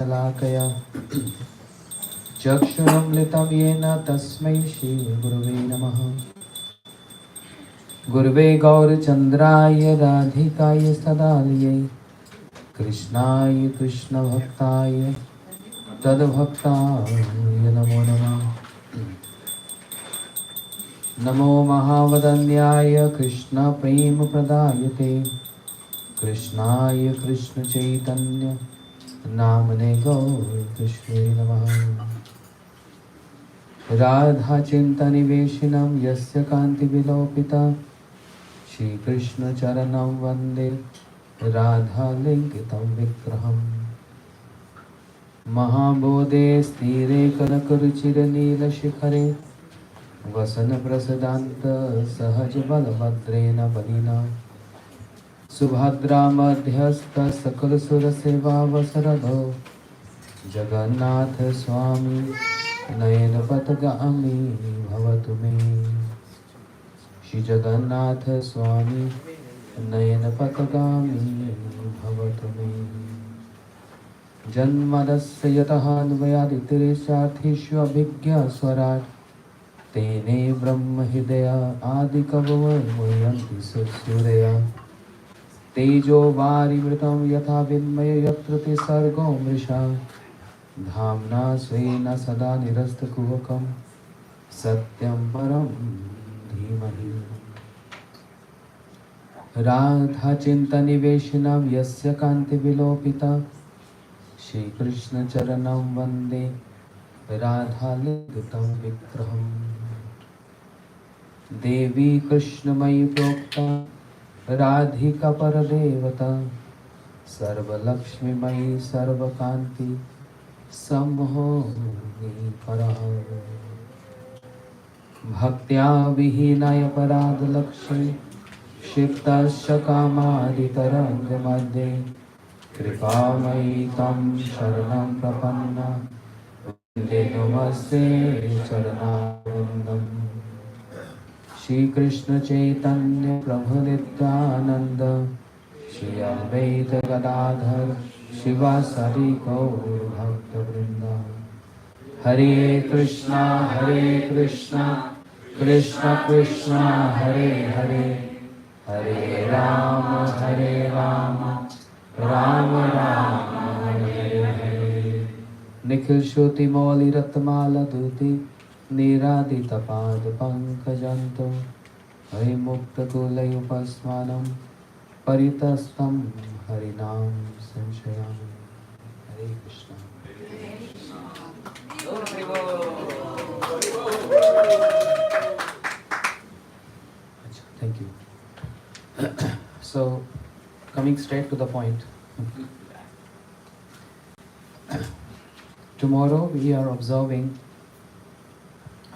शलाकया चक्षुरमृतं येन तस्मै श्रीगुरुवे नमः। गुरुवे गौरचन्द्राय राधिकाय सदालये कृष्णाय कृष्णभक्ताय तद्भक्ताय नमो नमः। नमो महावदन्याय कृष्णप्रेमप्रदायते कृष्णाय कृष्णचैतन्य नामने गौरकृष्णे नमः। राधाचिन्तनिवेशिनं यस्य कान्तिविलोपिता श्रीकृष्णचरणं वन्दे राधालिङ्गितं विग्रहम्। महाबोधे स्थिरे कनकरुचिरनीलशिखरे वसनप्रसदान्त सहजबलभद्रेण बलिना सुभद्रा मध्यस्थ सकलसुरसेवावसरदो जगन्नाथ स्वामी नयनपथगामी भवतु मे। श्री जगन्नाथ स्वामी नयनपथगामी भवतु मे। जन्मदस्य यतः अन्वयादितिरेषार्थेष्वभिज्ञस्वराट् तेने ब्रह्म हृदय आदिकवयन्ति सूरया तेजो वारिमृतं यथा विन्मय यत्र सर्गो मृषा धाम्ना स्वेन सदा निरस्तकुहकं सत्यं परं धीमहि। राधाचिन्तनिवेशिनं यस्य कान्तिविलोपिता श्रीकृष्णचरणं वन्दे राधालिङ्गितं विग्रहम्। देवी कृष्णमयि प्रोक्ता राधिका परदेवता सर्वलक्ष्मीमयी सर्वकान्ति सम्मोहिनी परः। भक्त्या विहीनाय पराधलक्ष्मी क्षिप्तस्य कामादितरङ्गमध्ये कृपामयी तं शरणं प्रपन्ना वन्दे नमस्ते चरणारविन्दम्। श्रीकृष्ण चैतन्य प्रभु नित्यानंद श्री अद्वैत गदाधर शिवासादि गौर भक्तवृंद। हरे कृष्णा कृष्ण कृष्ण हरे हरे हरे राम राम राम हरे हरे। निखिल श्रुति मौलि रत्माला दूती निरादितपाद पंकजंतो हरिमुक्तकुलय उपस्मानं परितस्तं हरिनाम संशयामि। हरे Krishna. Thank you. So, coming straight to the point. Tomorrow we are observing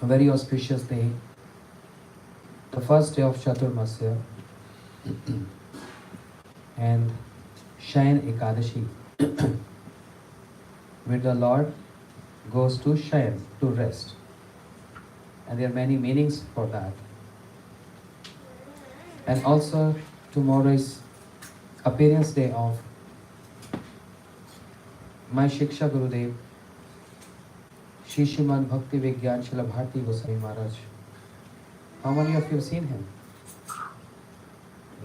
a very auspicious day, the first day of Chaturmasya and Shayan Ekadashi, where the Lord goes to Shayan, to rest. And there are many meanings for that. And also tomorrow is appearance day of my Shiksha Gurudev, Shri Srimad Bhakti Vigyan Srila Bharti Goswami Maharaj. How many of you have seen him?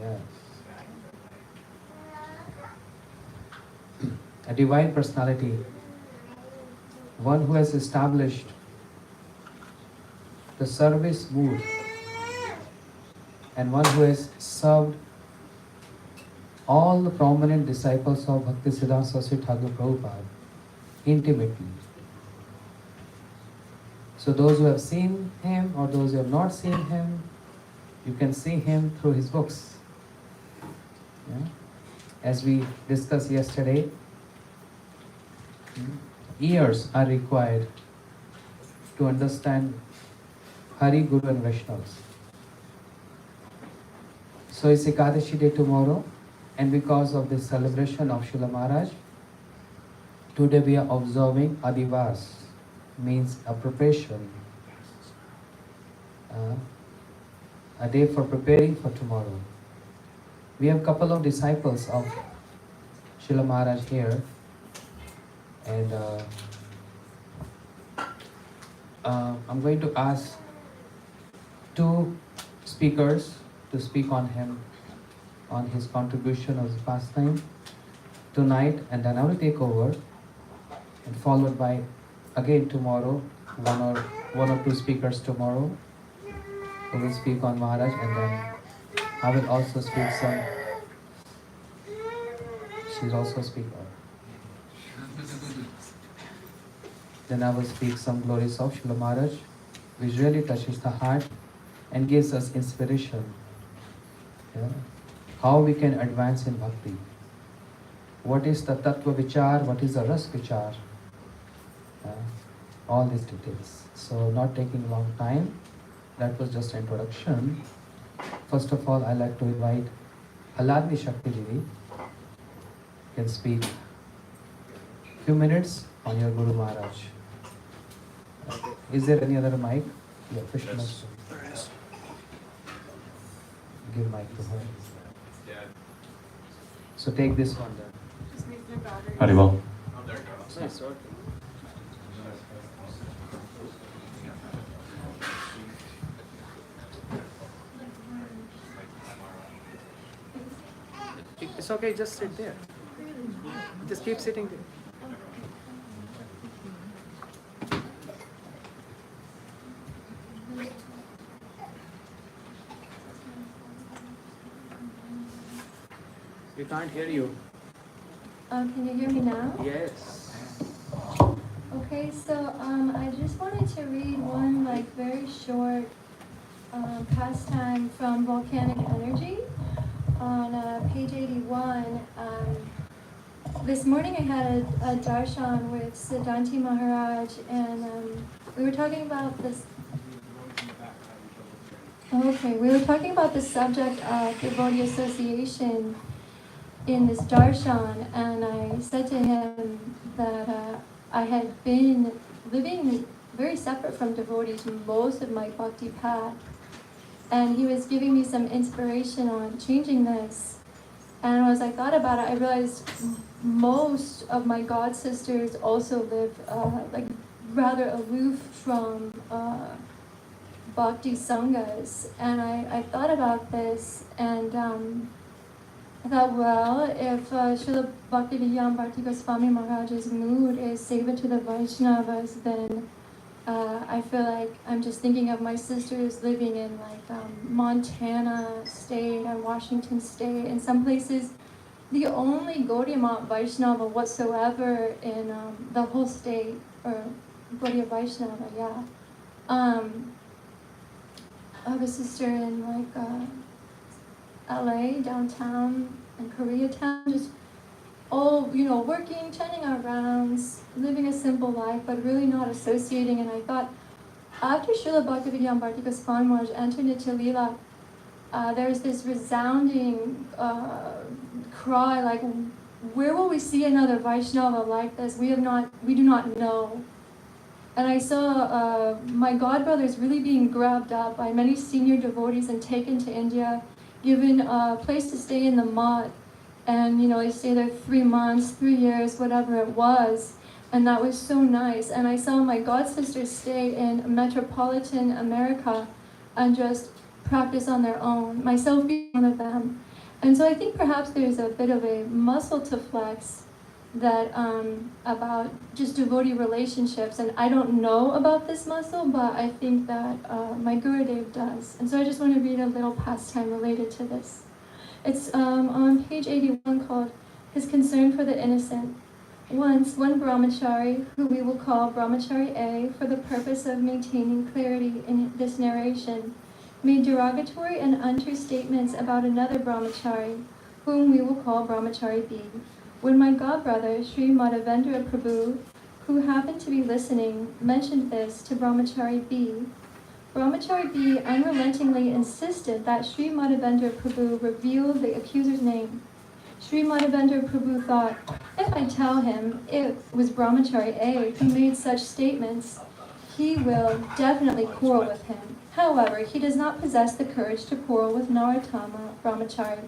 Yes. A divine personality, one who has established the service mood and one who has served all the prominent disciples of Bhaktisiddhanta Saraswati Thakur Prabhupada intimately. So those who have seen him or those who have not seen him, you can see him through his books. Yeah? As we discussed yesterday, ears are required to understand Hari, Guru and Vaishnavas. So it's Ekadashi day tomorrow, and because of this celebration of Srila Maharaj, today we are observing Adivas, means a preparation, a day for preparing for tomorrow. We have a couple of disciples of Srila Maharaj here. And I'm going to ask two speakers to speak on him, on his contribution of the pastime tonight, and then I will take over, and followed by again tomorrow one or two speakers tomorrow who will speak on Maharaj, and then I will also speak some. She's also a speaker. Then I will speak some glories of Srila Maharaj, which really touches the heart and gives us inspiration. Yeah? How we can advance in bhakti. What is the tattva vichar? What is the ras vichar? All these details. So not taking a long time. That was just an introduction. First of all, I'd like to invite Aladni Shakti Devi can speak few minutes on your Guru Maharaj. Is there any other mic? Yeah, Krishna. Yes. Give mic to her. So take this one then. Harival. Nice, okay. It's okay, just sit there. Just keep sitting there. We can't hear you. Can you hear me now? Yes. Okay, so I just wanted to read one very short pastime from Volcanic Energy on page 81. This morning I had a darshan with Siddhanti Maharaj, and we were talking about this. Okay, we were talking about the subject of devotee association in this darshan, and I said to him that I had been living very separate from devotees most of my bhakti path, and he was giving me some inspiration on changing this. And as I thought about it, I realized most of my god sisters also live rather aloof from bhakti sanghas, and I thought about this, and I thought, well, if Srila Bhaktivedanta Bharti Goswami Maharaj's mood is seva to the Vaishnavas, then I feel like I'm just thinking of my sisters living in Montana state and Washington state, in some places the only Gaudiya Vaishnava whatsoever in the whole state, or Gaudiya Vaishnava, yeah. I have a sister in LA, downtown, and Koreatown, just all, working, turning our rounds, living a simple life, but really not associating. And I thought, after Srila Bhaktivedanta Bharti Goswami Maharaj entered into Leela, there's this resounding cry, where will we see another Vaishnava like this? We do not know. And I saw my godbrothers really being grabbed up by many senior devotees and taken to India, given a place to stay in the mud. And, they stay there 3 months, 3 years, whatever it was. And that was so nice. And I saw my god sisters stay in metropolitan America and just practice on their own, myself being one of them. And so I think perhaps there's a bit of a muscle to flex that about just devotee relationships, and I don't know about this muscle, but I think that my Gurudev does. And so I just want to read a little pastime related to this. It's on page 81, called His Concern for the Innocent. Once, one brahmachari, who we will call brahmachari A for the purpose of maintaining clarity in this narration, made derogatory and untrue statements about another brahmachari, whom we will call brahmachari B. When my godbrother, Sri Madhavendra Prabhu, who happened to be listening, mentioned this to Brahmachari B, Brahmachari B unrelentingly insisted that Sri Madhavendra Prabhu reveal the accuser's name. Sri Madhavendra Prabhu thought, if I tell him it was Brahmachari A who made such statements, he will definitely quarrel with him. However, he does not possess the courage to quarrel with Narottama Brahmachari.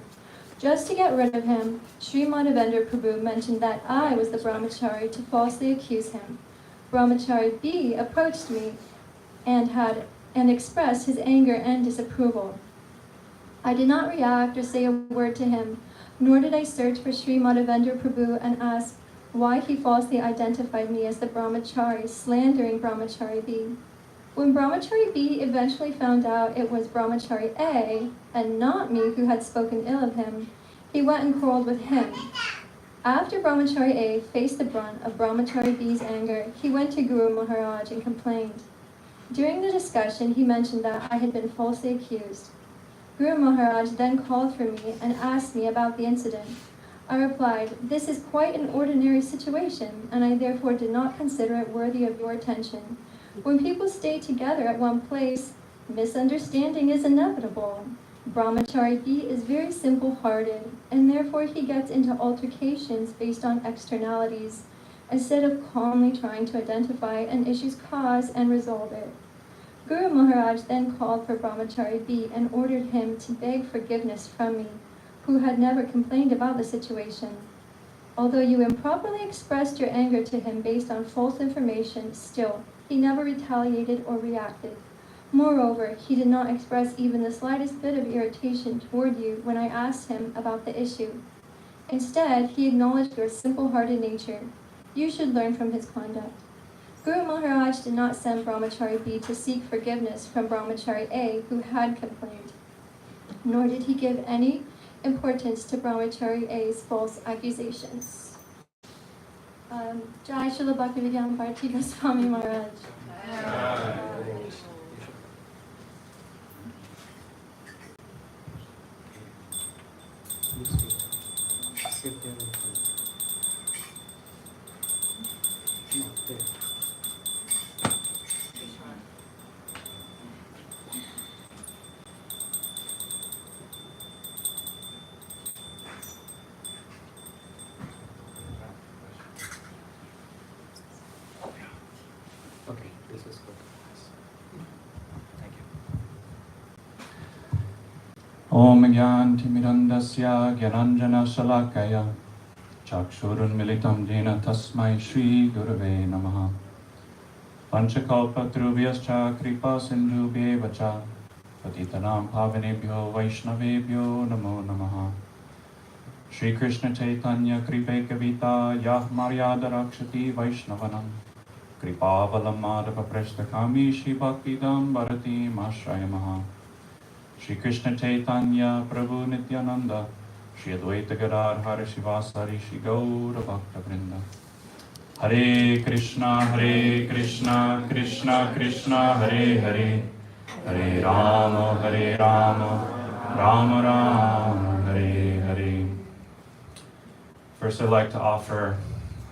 Just to get rid of him, Sri Madhavendra Prabhu mentioned that I was the brahmachari to falsely accuse him. Brahmachari B approached me and expressed his anger and disapproval. I did not react or say a word to him, nor did I search for Sri Madhavendra Prabhu and ask why he falsely identified me as the brahmachari, slandering brahmachari B. When brahmachari B eventually found out it was brahmachari A, and not me who had spoken ill of him, he went and quarreled with him. After brahmachari A faced the brunt of brahmachari B's anger, he went to Guru Maharaj and complained. During the discussion, he mentioned that I had been falsely accused. Guru Maharaj then called for me and asked me about the incident. I replied, "This is quite an ordinary situation, and I therefore did not consider it worthy of your attention. When people stay together at one place, misunderstanding is inevitable. Brahmachari B is very simple-hearted, and therefore he gets into altercations based on externalities, instead of calmly trying to identify an issue's cause and resolve it." Guru Maharaj then called for Brahmachari B and ordered him to beg forgiveness from me, who had never complained about the situation. Although you improperly expressed your anger to him based on false information, still, he never retaliated or reacted. Moreover, he did not express even the slightest bit of irritation toward you when I asked him about the issue. Instead, he acknowledged your simple-hearted nature. You should learn from his conduct. Guru Maharaj did not send Brahmachari B to seek forgiveness from Brahmachari A, who had complained, nor did he give any importance to Brahmachari A's false accusations. Jai Srila Bhaktivedanta Bharati Goswami Maharaj. Sit there. No, there. Okay, this is good. Thank you. Om Gyantimirandasya Gyananjana Shalakaya Chakshurunmilitam Jena Tasmai Shri Gurave Namaha Panchakalpatrubhyascha Kripa Sindhubhyevacha Patitanam Pavanebhyo Vaishnavebhyo Namo Namaha Shri Krishna Chaitanya Kripe Kavita Yah Maryada Rakshati Vaishnavanam Kripavalam Madhava Preshtakami Shri Bhakti-dam Bharati Mashrayamaha Shri Krishna Chaitanya Prabhu Nityananda Shri Advaita Gadadhara Shivasari Shri Gaura Bhakta Vrinda Hare Krishna Krishna Krishna Hare Hare Hare Rama Rama Rama Hare Hare. First, I'd like to offer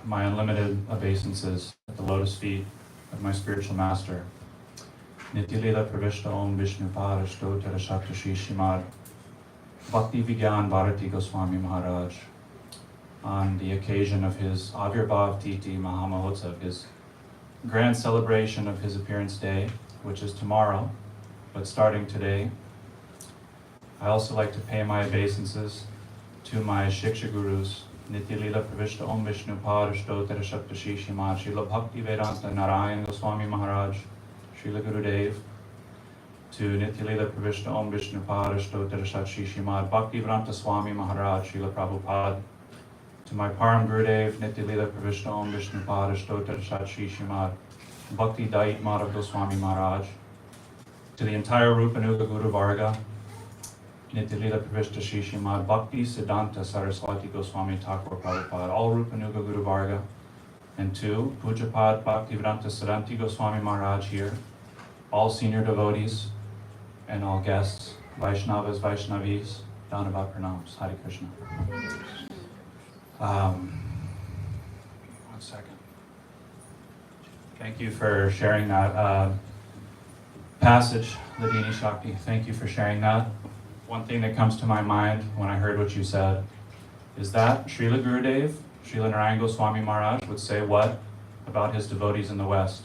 my unlimited obeisances at the lotus feet of my spiritual master, Nityalila Pravishta Om Vishnu Parashto Terashata Shri Shrimad Bhakti Vigyan Bharati Goswami Maharaj, on the occasion of his Avirbhav Titi Mahamahotsav, his grand celebration of his appearance day, which is tomorrow, but starting today. I also like to pay my obeisances to my Shiksha Gurus, Nityalila Pravishta Om Vishnu Parashto Terashata Shri Shrimad Srila Bhakti Vedanta Narayan Goswami Maharaj, Srila Gurudev, to Nityalila Pravishta Om Vishnu Parashto Terashat Shri Shrimad Bhakti Vedanta Swami Maharaj, Srila Prabhupada, to my Param Gurudev, Nityalila Pravishta Om Vishnu Parashto Terashat Shri Shrimad Bhakti Dait Madhav Goswami Maharaj, to the entire Rupanuga Guru Varga, Nityalila Pravishta Shri Shrimad Bhakti Siddhanta Saraswati Goswami Thakur Prabhupada, all Rupanuga Guru Varga, and to Pujapad Bhaktivedanta Siddhanti Goswami Maharaj here, all senior devotees and all guests, Vaishnavas, Vaishnavis, Dhanavad Pranams, Hare Krishna. 1 second. Thank you for sharing that passage, Ladini Shakti. Thank you for sharing that. One thing that comes to my mind when I heard what you said is that Srila Gurudev, Srila Narayan Goswami Maharaj would say what about his devotees in the West?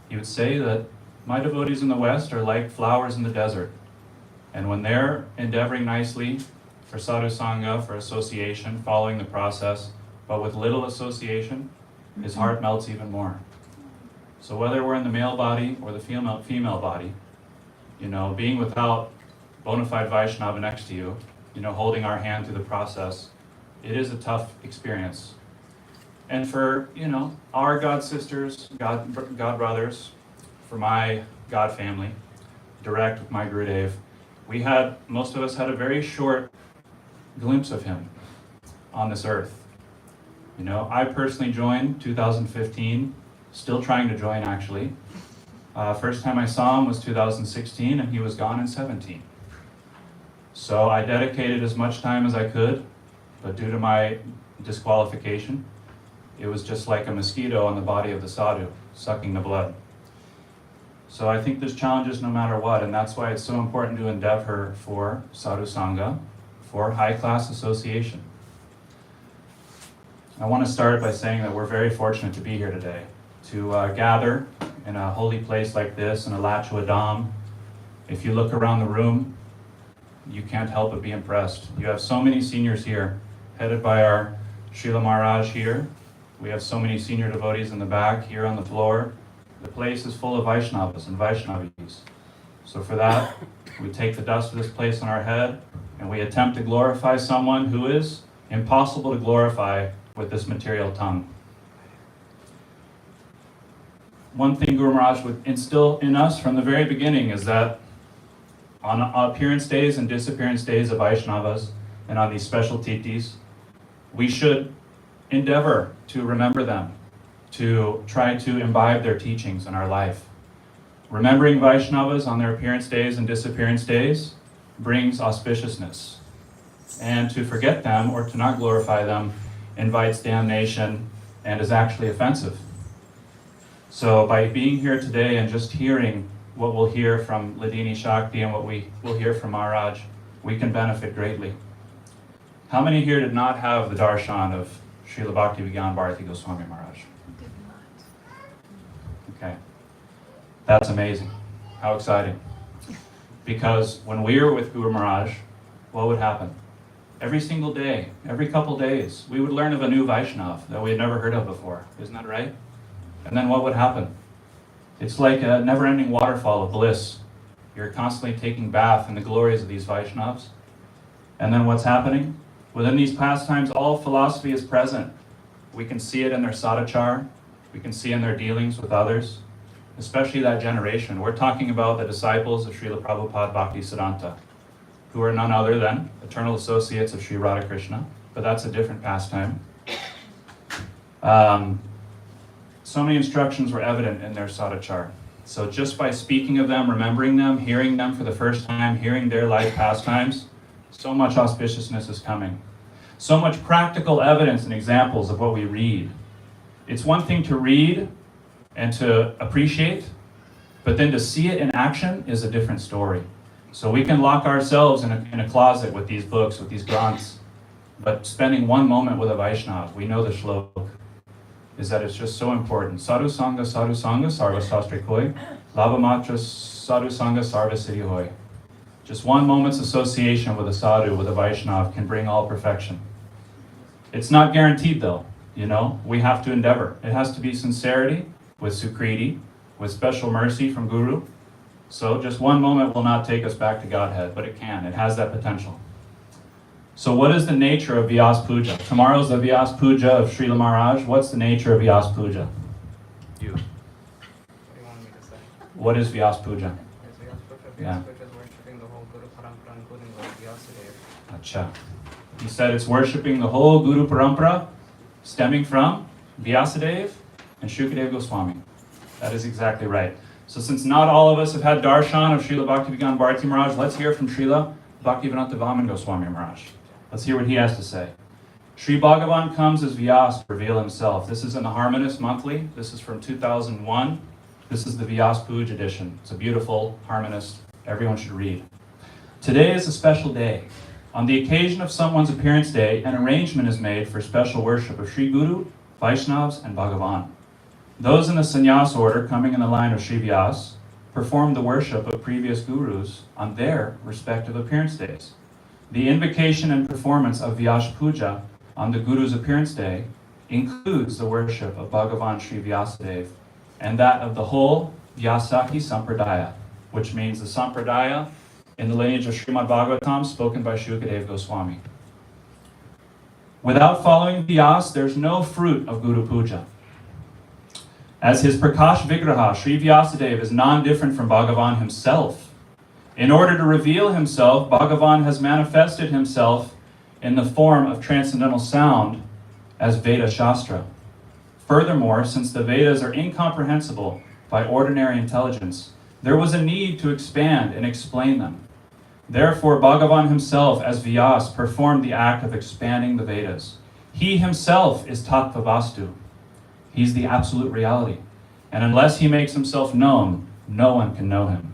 He would say that my devotees in the West are like flowers in the desert. And when they're endeavoring nicely for sadhu sangha, for association, following the process, but with little association, his heart melts even more. So whether we're in the male body or the female body, being without bona fide Vaishnava next to you, holding our hand through the process, it is a tough experience. And for, our God sisters, God brothers, for my God family, direct with my Gurudev, most of us had a very short glimpse of him on this earth. I personally joined 2015, still trying to join actually. First time I saw him was 2016 and he was gone in 17. So I dedicated as much time as I could, but due to my disqualification, it was just like a mosquito on the body of the sadhu, sucking the blood. So I think there's challenges no matter what, and that's why it's so important to endeavor for sadhu sangha, for high-class association. I want to start by saying that we're very fortunate to be here today, to gather in a holy place like this, in a Lachua Dham. If you look around the room, you can't help but be impressed. You have so many seniors here, headed by our Srila Maharaj here. We have so many senior devotees in the back, here on the floor. The place is full of Vaishnavas and Vaishnavis. So for that, we take the dust of this place on our head, and we attempt to glorify someone who is impossible to glorify with this material tongue. One thing Guru Maharaj would instill in us from the very beginning is that on appearance days and disappearance days of Vaishnavas, and on these special titis, we should endeavor to remember them, to try to imbibe their teachings in our life. Remembering Vaishnavas on their appearance days and disappearance days brings auspiciousness. And to forget them or to not glorify them invites damnation and is actually offensive. So by being here today and just hearing what we'll hear from Ladini Shakti and what we will hear from Maharaj, we can benefit greatly. How many here did not have the darshan of Srila Bhaktivinoda Bharati Goswami Maharaj? Did not. Okay. That's amazing. How exciting. Because when we were with Guru Maharaj, what would happen? Every single day, every couple days, we would learn of a new Vaishnav that we had never heard of before. Isn't that right? And then what would happen? It's like a never-ending waterfall of bliss. You're constantly taking bath in the glories of these Vaishnavas. And then what's happening? Within these pastimes, all philosophy is present. We can see it in their sadachar. We can see in their dealings with others, especially that generation. We're talking about the disciples of Srila Prabhupada Bhaktisiddhanta, who are none other than eternal associates of Sri Radhakrishna, but that's a different pastime. So many instructions were evident in their sadachar. So just by speaking of them, remembering them, hearing them for the first time, hearing their life pastimes, so much auspiciousness is coming. So much practical evidence and examples of what we read. It's one thing to read and to appreciate, but then to see it in action is a different story. So we can lock ourselves in a closet with these books, with these granths, but spending one moment with a Vaishnav, we know the shlok, is that it's just so important. Sadhu Sangha, Sarva Sastri Koi, Lavamatra Sadhu Sangha, Sarva Siddhi Hoy. Just one moment's association with a sadhu, with a Vaishnav, can bring all perfection. It's not guaranteed though, we have to endeavor. It has to be sincerity, with sukriti, with special mercy from Guru. So just one moment will not take us back to Godhead, but it can. It has that potential. So what is the nature of Vyas Puja? Tomorrow's the Vyas Puja of Srila Maharaj. What's the nature of Vyas Puja? You. What do you want me to say? What is Vyas Puja? Yes, Vyas Puja. Yeah. Vyas Puja is worshipping the whole Guru Parampara, including Lord Vyasadeva. Acha. He said it's worshipping the whole Guru Parampara, stemming from Vyasadeva and Shukadev Goswami. That is exactly right. So since not all of us have had darshan of Srila Bhaktivinoda Bharati Maharaj, let's hear from Srila Bhaktivinoda Vaman Goswami Maharaj. Let's hear what he has to say. Sri Bhagavan comes as Vyas to reveal himself. This is in the Harmonist Monthly. This is from 2001. This is the Vyas Puja edition. It's a beautiful Harmonist. Everyone should read. Today is a special day. On the occasion of someone's appearance day, an arrangement is made for special worship of Sri Guru, Vaishnavas, and Bhagavan. Those in the sannyas order coming in the line of Sri Vyas perform the worship of previous gurus on their respective appearance days. The invocation and performance of Vyasa Puja on the Guru's appearance day includes the worship of Bhagavan Sri Vyasadeva and that of the whole Vyasaki Sampradaya, which means the Sampradaya in the lineage of Srimad Bhagavatam spoken by Shukadeva Goswami. Without following Vyas, there's no fruit of Guru Puja. As his Prakash Vigraha, Sri Vyasadeva is non-different from Bhagavan himself. In order to reveal himself, Bhagavan has manifested himself in the form of transcendental sound as Veda Shastra. Furthermore, since the Vedas are incomprehensible by ordinary intelligence, there was a need to expand and explain them. Therefore, Bhagavan himself, as Vyas, performed the act of expanding the Vedas. He himself is Tattva Vastu. He's the absolute reality. And unless he makes himself known, no one can know him.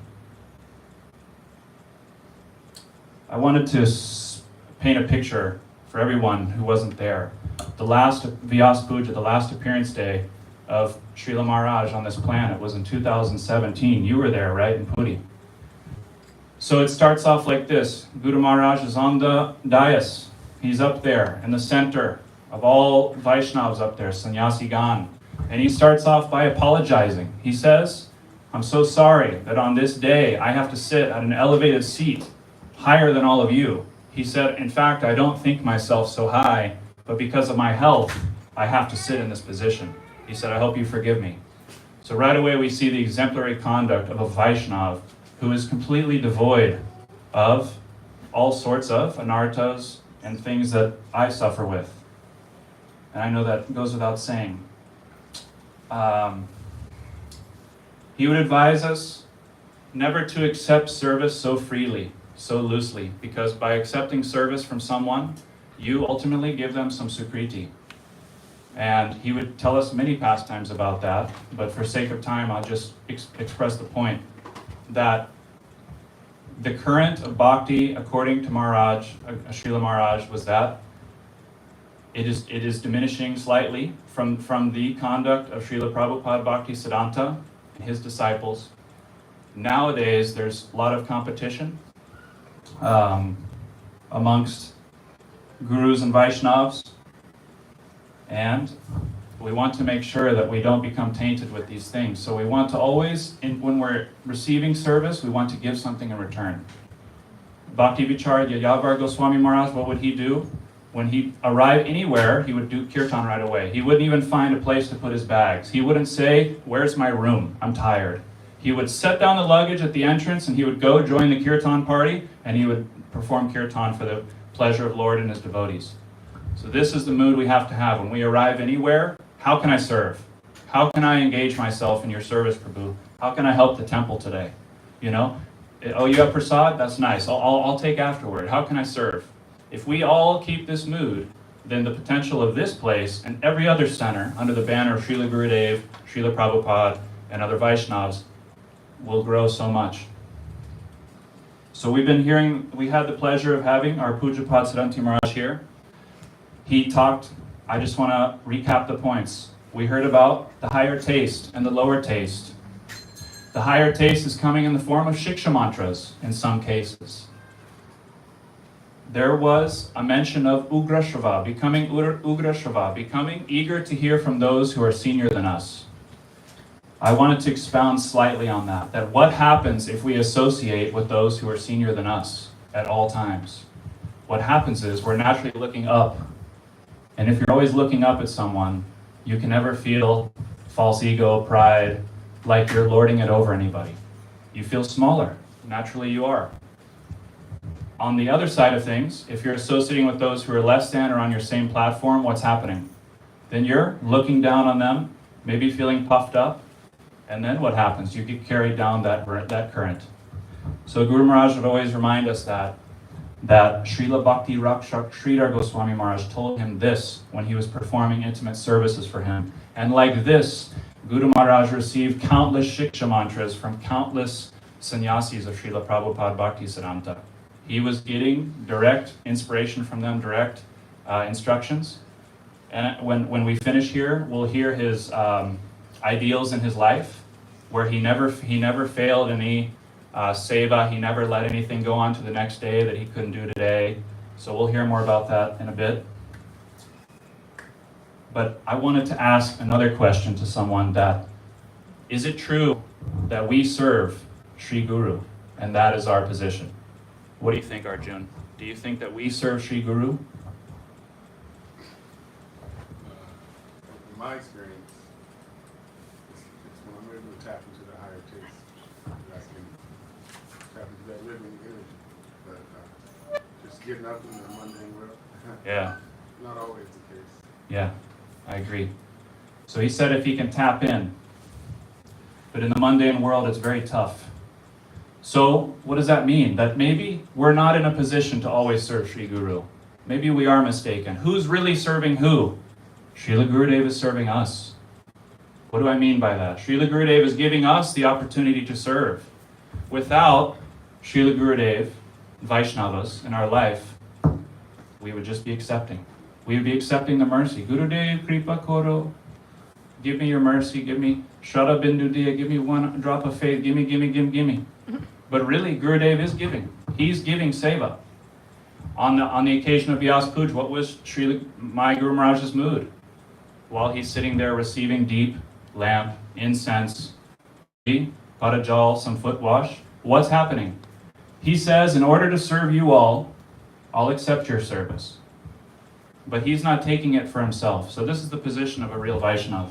I wanted to paint a picture for everyone who wasn't there. The last Vyas Puja, the last appearance day of Srila Maharaj on this planet was in 2017. You were there, right, in Puri? So it starts off like this. Guru Maharaj is on the dais. He's up there in the center of all Vaishnavas up there, Sannyasi Gan. And he starts off by apologizing. He says, I'm so sorry that on this day I have to sit at an elevated seat higher than all of you. He said, in fact, I don't think myself so high, but because of my health, I have to sit in this position. He said, I hope you forgive me. So right away we see the exemplary conduct of a Vaishnav who is completely devoid of all sorts of anarthas and things that I suffer with. And I know that goes without saying. He would advise us never to accept service so freely, so loosely, because by accepting service from someone, you ultimately give them some sukriti. And he would tell us many pastimes about that, but for sake of time, I'll just express the point that the current of bhakti, according to Maharaj, Srila Maharaj, was that it is diminishing slightly from the conduct of Srila Prabhupada Bhakti Siddhanta and his disciples. Nowadays, there's a lot of competition amongst gurus and Vaishnavas, and we want to make sure that we don't become tainted with these things. So we want to always, when we're receiving service, we want to give something in return. Bhakti Vicharya Yavar Goswami Maharaj, what would he do? When he arrived anywhere, he would do kirtan right away. He wouldn't even find a place to put his bags. He wouldn't say, where's my room? I'm tired. He would set down the luggage at the entrance and he would go join the kirtan party and he would perform kirtan for the pleasure of Lord and his devotees. So this is the mood we have to have. When we arrive anywhere, how can I serve? How can I engage myself in your service, Prabhu? How can I help the temple today? You know, oh, you have prasad? That's nice. I'll take afterward. How can I serve? If we all keep this mood, then the potential of this place and every other center under the banner of Srila Gurudev, Srila Prabhupada, and other Vaishnavas will grow so much. So we had the pleasure of having our Pujapad Siddhanti Maharaj here. He talked, I just want to recap the points. We heard about the higher taste and the lower taste. The higher taste is coming in the form of Shiksha mantras in some cases. There was a mention of Ugrashrava, becoming Ugrashrava, becoming eager to hear from those who are senior than us. I wanted to expound slightly on that what happens if we associate with those who are senior than us at all times? What happens is we're naturally looking up. And if you're always looking up at someone, you can never feel false ego, pride, like you're lording it over anybody. You feel smaller. Naturally you are. On the other side of things, if you're associating with those who are less than or on your same platform, what's happening? Then you're looking down on them, maybe feeling puffed up, and then what happens? You get carried down that current. So Guru Maharaj would always remind us that Srila Bhakti Rakshak Sridhar Goswami Maharaj told him this when he was performing intimate services for him. And like this, Guru Maharaj received countless Shiksha mantras from countless sannyasis of Srila Prabhupada Bhakti Siddhanta. He was getting direct inspiration from them, direct instructions. And when we finish here, we'll hear his ideals in his life, where he never failed any Seva, he never let anything go on to the next day that he couldn't do today. So we'll hear more about that in a bit. But I wanted to ask another question to someone that, is it true that we serve Sri Guru and that is our position? What do you think, Arjun? Do you think that we serve Sri Guru? In my experience, it's when I'm able to tap into the higher taste that I can tap into that living energy. But just getting up in the mundane world, Yeah. not always the case. Yeah, I agree. So he said if he can tap in, but in the mundane world it's very tough. So what does that mean? That maybe we're not in a position to always serve Sri Guru. Maybe we are mistaken. Who's really serving who? Srila Gurudev is serving us. What do I mean by that? Srila Gurudev is giving us the opportunity to serve. Without Srila Gurudev, Vaishnavas in our life, we would just be accepting. We would be accepting the mercy. Gurudev Kripa Koro, give me your mercy, give me Shraddha Bindu Diya, give me one drop of faith, give me. But really, Gurudev is giving. He's giving seva. On the occasion of Vyas Puj, what was my Guru Maharaj's mood? While he's sitting there receiving deep lamp, incense, padajal, some foot wash, what's happening? He says, in order to serve you all, I'll accept your service. But he's not taking it for himself. So this is the position of a real Vaishnav.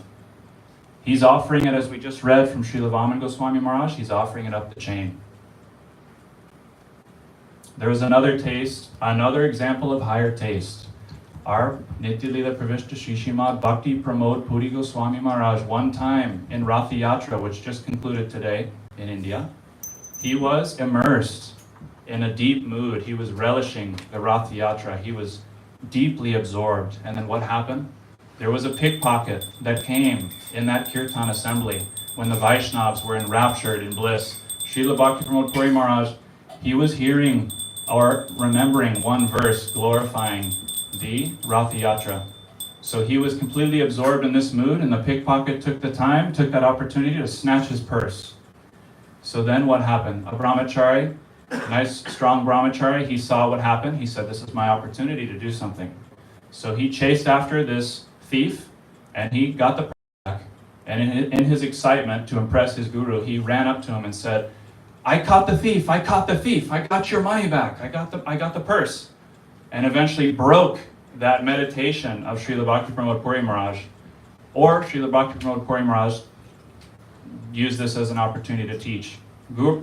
He's offering it, as we just read from Srila Vaman Goswami Maharaj, he's offering it up the chain. There was another example of higher taste. Our Nitya Lila Pravishta Shishimad Bhakti Pramod Puri Goswami Maharaj, one time in Rath Yatra, which just concluded today in India, he was immersed in a deep mood. He was relishing the Rath Yatra. He was deeply absorbed. And then what happened? There was a pickpocket that came in that Kirtan assembly when the Vaishnavas were enraptured in bliss. Srila Bhakti Pramod Puri Maharaj, he was hearing or remembering one verse glorifying the Rath Yatra. So he was completely absorbed in this mood, and the pickpocket took that opportunity to snatch his purse. So then what happened? A brahmachari, nice strong brahmachari, he saw what happened. He said, this is my opportunity to do something. So he chased after this thief, and he got the purse back. And in his excitement to impress his guru, he ran up to him and said, I caught the thief, I got your money back, I got the purse. And eventually broke that meditation of Srila Bhakti Pramod Puri Maharaj. Or Srila Bhakti Pramod Puri Maharaj used this as an opportunity to teach.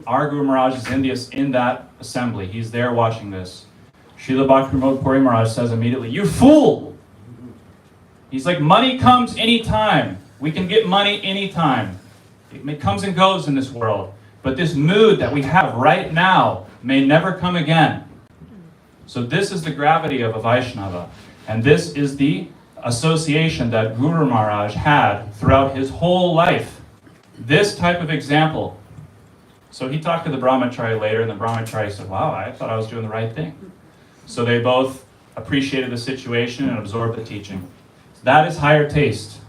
Our Guru Maharaj is in that assembly. He's there watching this. Srila Bhakti Pramod Puri Maharaj says immediately, you fool! He's like, money comes anytime. We can get money anytime. It comes and goes in this world. But this mood that we have right now may never come again. So this is the gravity of a Vaishnava. And this is the association that Guru Maharaj had throughout his whole life. This type of example. So he talked to the brahmachari later, and the brahmachari said, wow, I thought I was doing the right thing. So they both appreciated the situation and absorbed the teaching. That is higher taste.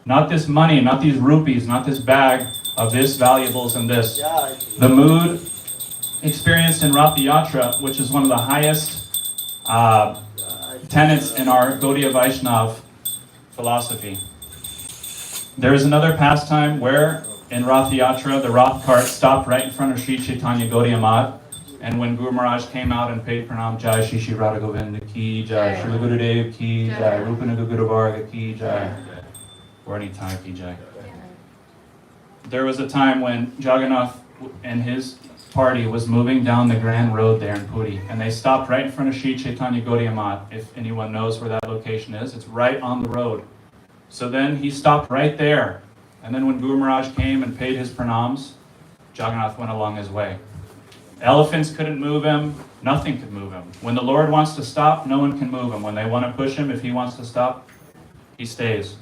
Not this money, not these rupees, not this bag of this, valuables, and this. The mood experienced in Rath Yatra, which is one of the highest tenets in our Gaudiya Vaishnav philosophy. There is another pastime where in Rath Yatra, the Rath cart stopped right in front of Sri Chaitanya Gaudiya Math, and when Guru Maharaj came out and paid pranam, Jai Shri Shri Radha Govinda ki Jai, Srila Gurudev ki Jai, Rupanaga Guru Varga ki Jai, or any time ki Jai. There was a time when Jagannath and his party was moving down the Grand Road there in Puri, and they stopped right in front of Sri Chaitanya Gaudiya Math. If anyone knows where that location is, it's right on the road. So then he stopped right there, and then when Guru Maharaj came and paid his pranams, Jagannath went along his way. Elephants couldn't move him, nothing could move him. When the Lord wants to stop, no one can move him. When they want to push him, if he wants to stop, he stays.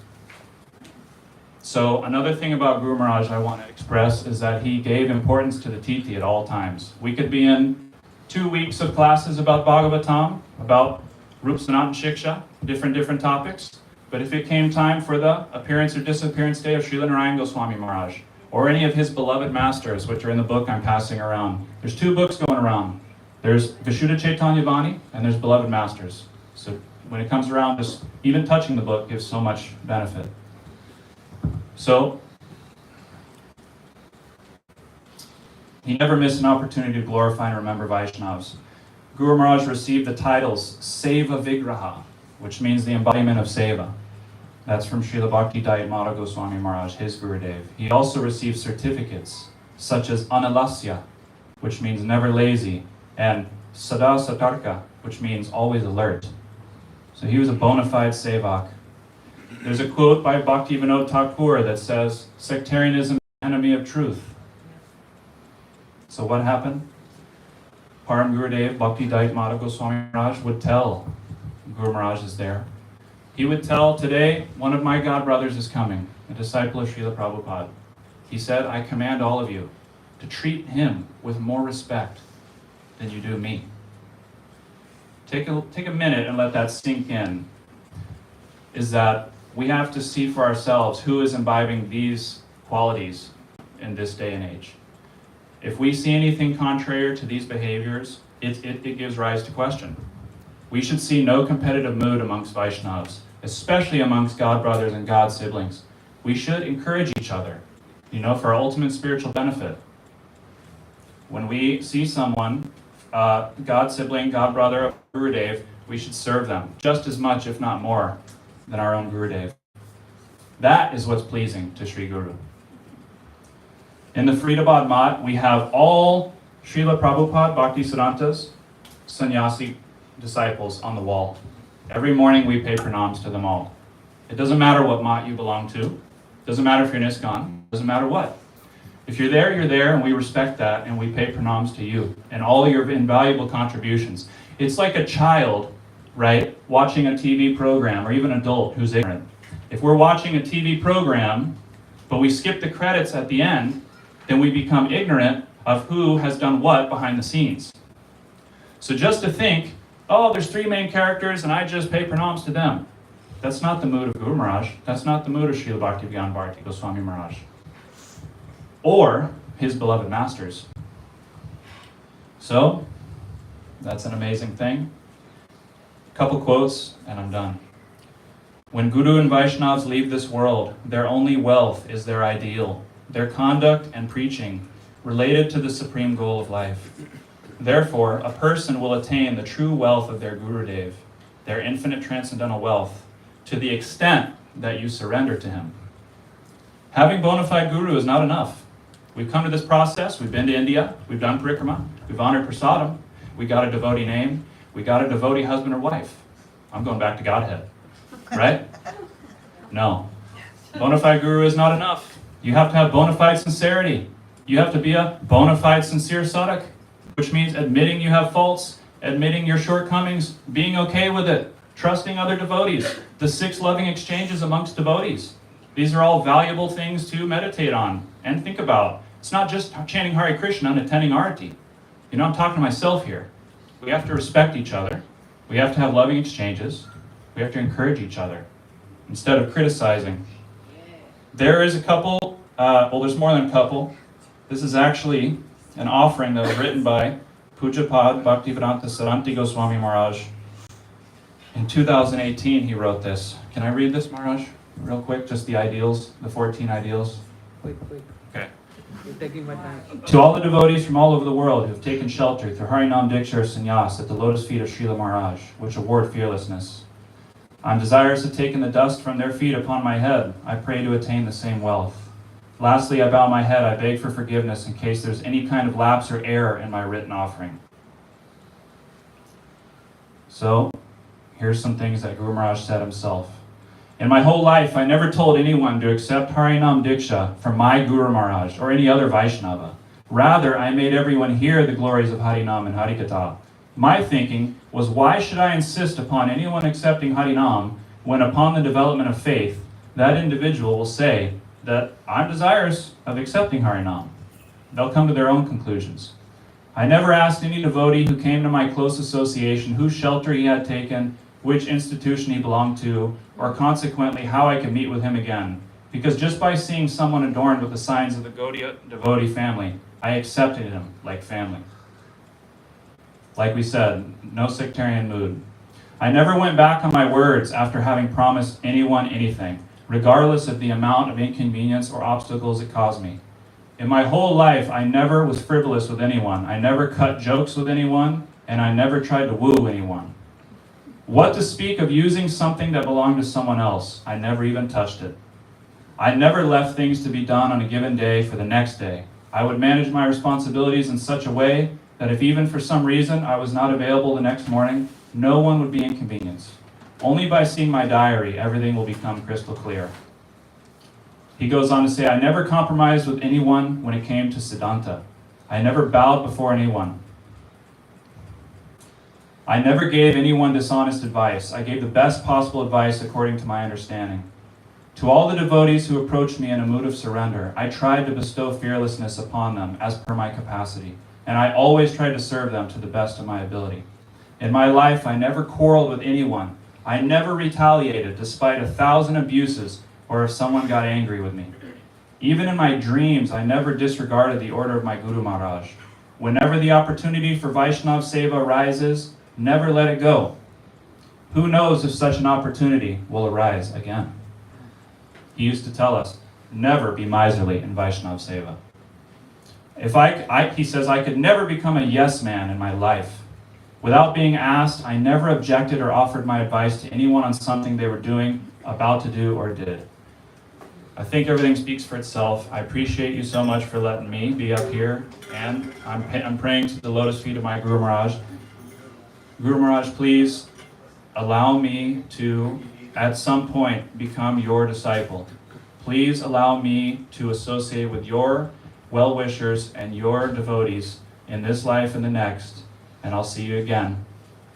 So another thing about Guru Maharaj I want to express is that he gave importance to the titi at all times. We could be in 2 weeks of classes about Bhagavatam, about Rup Sanatan Shiksha, different topics. But if it came time for the appearance or disappearance day of Srila Narayan Goswami Maharaj, or any of his beloved masters, which are in the book I'm passing around. There's 2 books going around. There's Vishuddha Chaitanya Vani, and there's Beloved Masters. So when it comes around, just even touching the book gives so much benefit. So, he never missed an opportunity to glorify and remember Vaishnavas. Guru Maharaj received the titles Seva Vigraha, which means the embodiment of Seva. That's from Srila Bhakti Dayatmata Goswami Maharaj, his Gurudev. He also received certificates such as Analasya, which means never lazy, and Sada Satarka, which means always alert. So he was a bona fide Sevak. There's a quote by Bhakti Vinod Thakur that says, sectarianism is the enemy of truth. So what happened? Param Gurudev, Bhakti Dayatmata Goswami Maharaj would tell, Guru Maharaj is there, he would tell, today one of my god brothers is coming, a disciple of Srila Prabhupada. He said, I command all of you to treat him with more respect than you do me. Take a minute and let that sink in, is that we have to see for ourselves who is imbibing these qualities in this day and age. If we see anything contrary to these behaviors, it gives rise to question. We should see no competitive mood amongst Vaishnavas, especially amongst God brothers and God siblings. We should encourage each other, for our ultimate spiritual benefit. When we see someone, God sibling, God brother of Gurudev, we should serve them just as much, if not more, than our own Gurudev. That is what's pleasing to Sri Guru. In the Faridabad Mat, we have all Srila Prabhupada Bhaktisiddhanta's sannyasi disciples on the wall. Every morning we pay pranams to them all. It doesn't matter what mat you belong to. It doesn't matter if you're in ISKCON. It doesn't matter what. If you're there, and we respect that, and we pay pranams to you and all your invaluable contributions. It's like a child, right, watching a TV program, or even an adult who's ignorant. If we're watching a TV program, but we skip the credits at the end, then we become ignorant of who has done what behind the scenes. So just to think, oh, there's 3 main characters and I just pay pranams to them. That's not the mood of Guru Maharaj. That's not the mood of Srila Bhaktivedanta Bharati Goswami Maharaj. Or his beloved masters. So, that's an amazing thing. A couple quotes and I'm done. When Guru and Vaishnavas leave this world, their only wealth is their ideal, their conduct and preaching related to the supreme goal of life. Therefore, a person will attain the true wealth of their Gurudev, their infinite transcendental wealth, to the extent that you surrender to him. Having bona fide Guru is not enough. We've come to this process, we've been to India, we've done parikrama, we've honored prasadam, we got a devotee name, we got a devotee husband or wife. I'm going back to Godhead, right? No. Bona fide Guru is not enough. You have to have bona fide sincerity. You have to be a bona fide sincere sadhak, which means admitting you have faults, admitting your shortcomings, being okay with it, trusting other devotees, the 6 loving exchanges amongst devotees. These are all valuable things to meditate on and think about. It's not just chanting Hare Krishna and attending Arati. I'm talking to myself here. We have to respect each other. We have to have loving exchanges. We have to encourage each other instead of criticizing. There is a couple, there's more than a couple. This is actually an offering that was written by Pujapad Bhaktivedanta Saranti Goswami Maharaj. In 2018 he wrote this. Can I read this, Maharaj? Real quick, just the ideals, the 14 ideals. Quick. Okay. You're taking my time. To all the devotees from all over the world who have taken shelter through Harinam Diksha or Sannyas at the lotus feet of Srila Maharaj, which award fearlessness. I'm desirous of taking the dust from their feet upon my head. I pray to attain the same wealth. Lastly, I bow my head. I beg for forgiveness in case there's any kind of lapse or error in my written offering. So, here's some things that Guru Maharaj said himself. In my whole life, I never told anyone to accept Harinam Diksha from my Guru Maharaj or any other Vaishnava. Rather, I made everyone hear the glories of Harinam and Harikatha. My thinking was, why should I insist upon anyone accepting Harinam when upon the development of faith, that individual will say that I'm desirous of accepting Harinam. They'll come to their own conclusions. I never asked any devotee who came to my close association whose shelter he had taken, which institution he belonged to, or consequently how I could meet with him again. Because just by seeing someone adorned with the signs of the Gaudiya devotee family, I accepted him like family. Like we said, no sectarian mood. I never went back on my words after having promised anyone anything, regardless of the amount of inconvenience or obstacles it caused me. In my whole life, I never was frivolous with anyone. I never cut jokes with anyone, and I never tried to woo anyone. What to speak of using something that belonged to someone else? I never even touched it. I never left things to be done on a given day for the next day. I would manage my responsibilities in such a way that if even for some reason I was not available the next morning, no one would be inconvenienced. Only by seeing my diary, everything will become crystal clear. He goes on to say, I never compromised with anyone when it came to Siddhanta. I never bowed before anyone. I never gave anyone dishonest advice. I gave the best possible advice according to my understanding. To all the devotees who approached me in a mood of surrender, I tried to bestow fearlessness upon them as per my capacity, and I always tried to serve them to the best of my ability. In my life, I never quarreled with anyone. I never retaliated despite 1,000 abuses or if someone got angry with me. Even in my dreams, I never disregarded the order of my Guru Maharaj. Whenever the opportunity for Vaishnav Seva arises, never let it go. Who knows if such an opportunity will arise again? He used to tell us, never be miserly in Vaishnav Seva. He says, I could never become a yes man in my life. Without being asked, I never objected or offered my advice to anyone on something they were doing, about to do, or did. I think everything speaks for itself. I appreciate you so much for letting me be up here, and I'm praying to the lotus feet of my Guru Maharaj. Guru Maharaj, please allow me to, at some point, become your disciple. Please allow me to associate with your well-wishers and your devotees in this life and the next, and I'll see you again.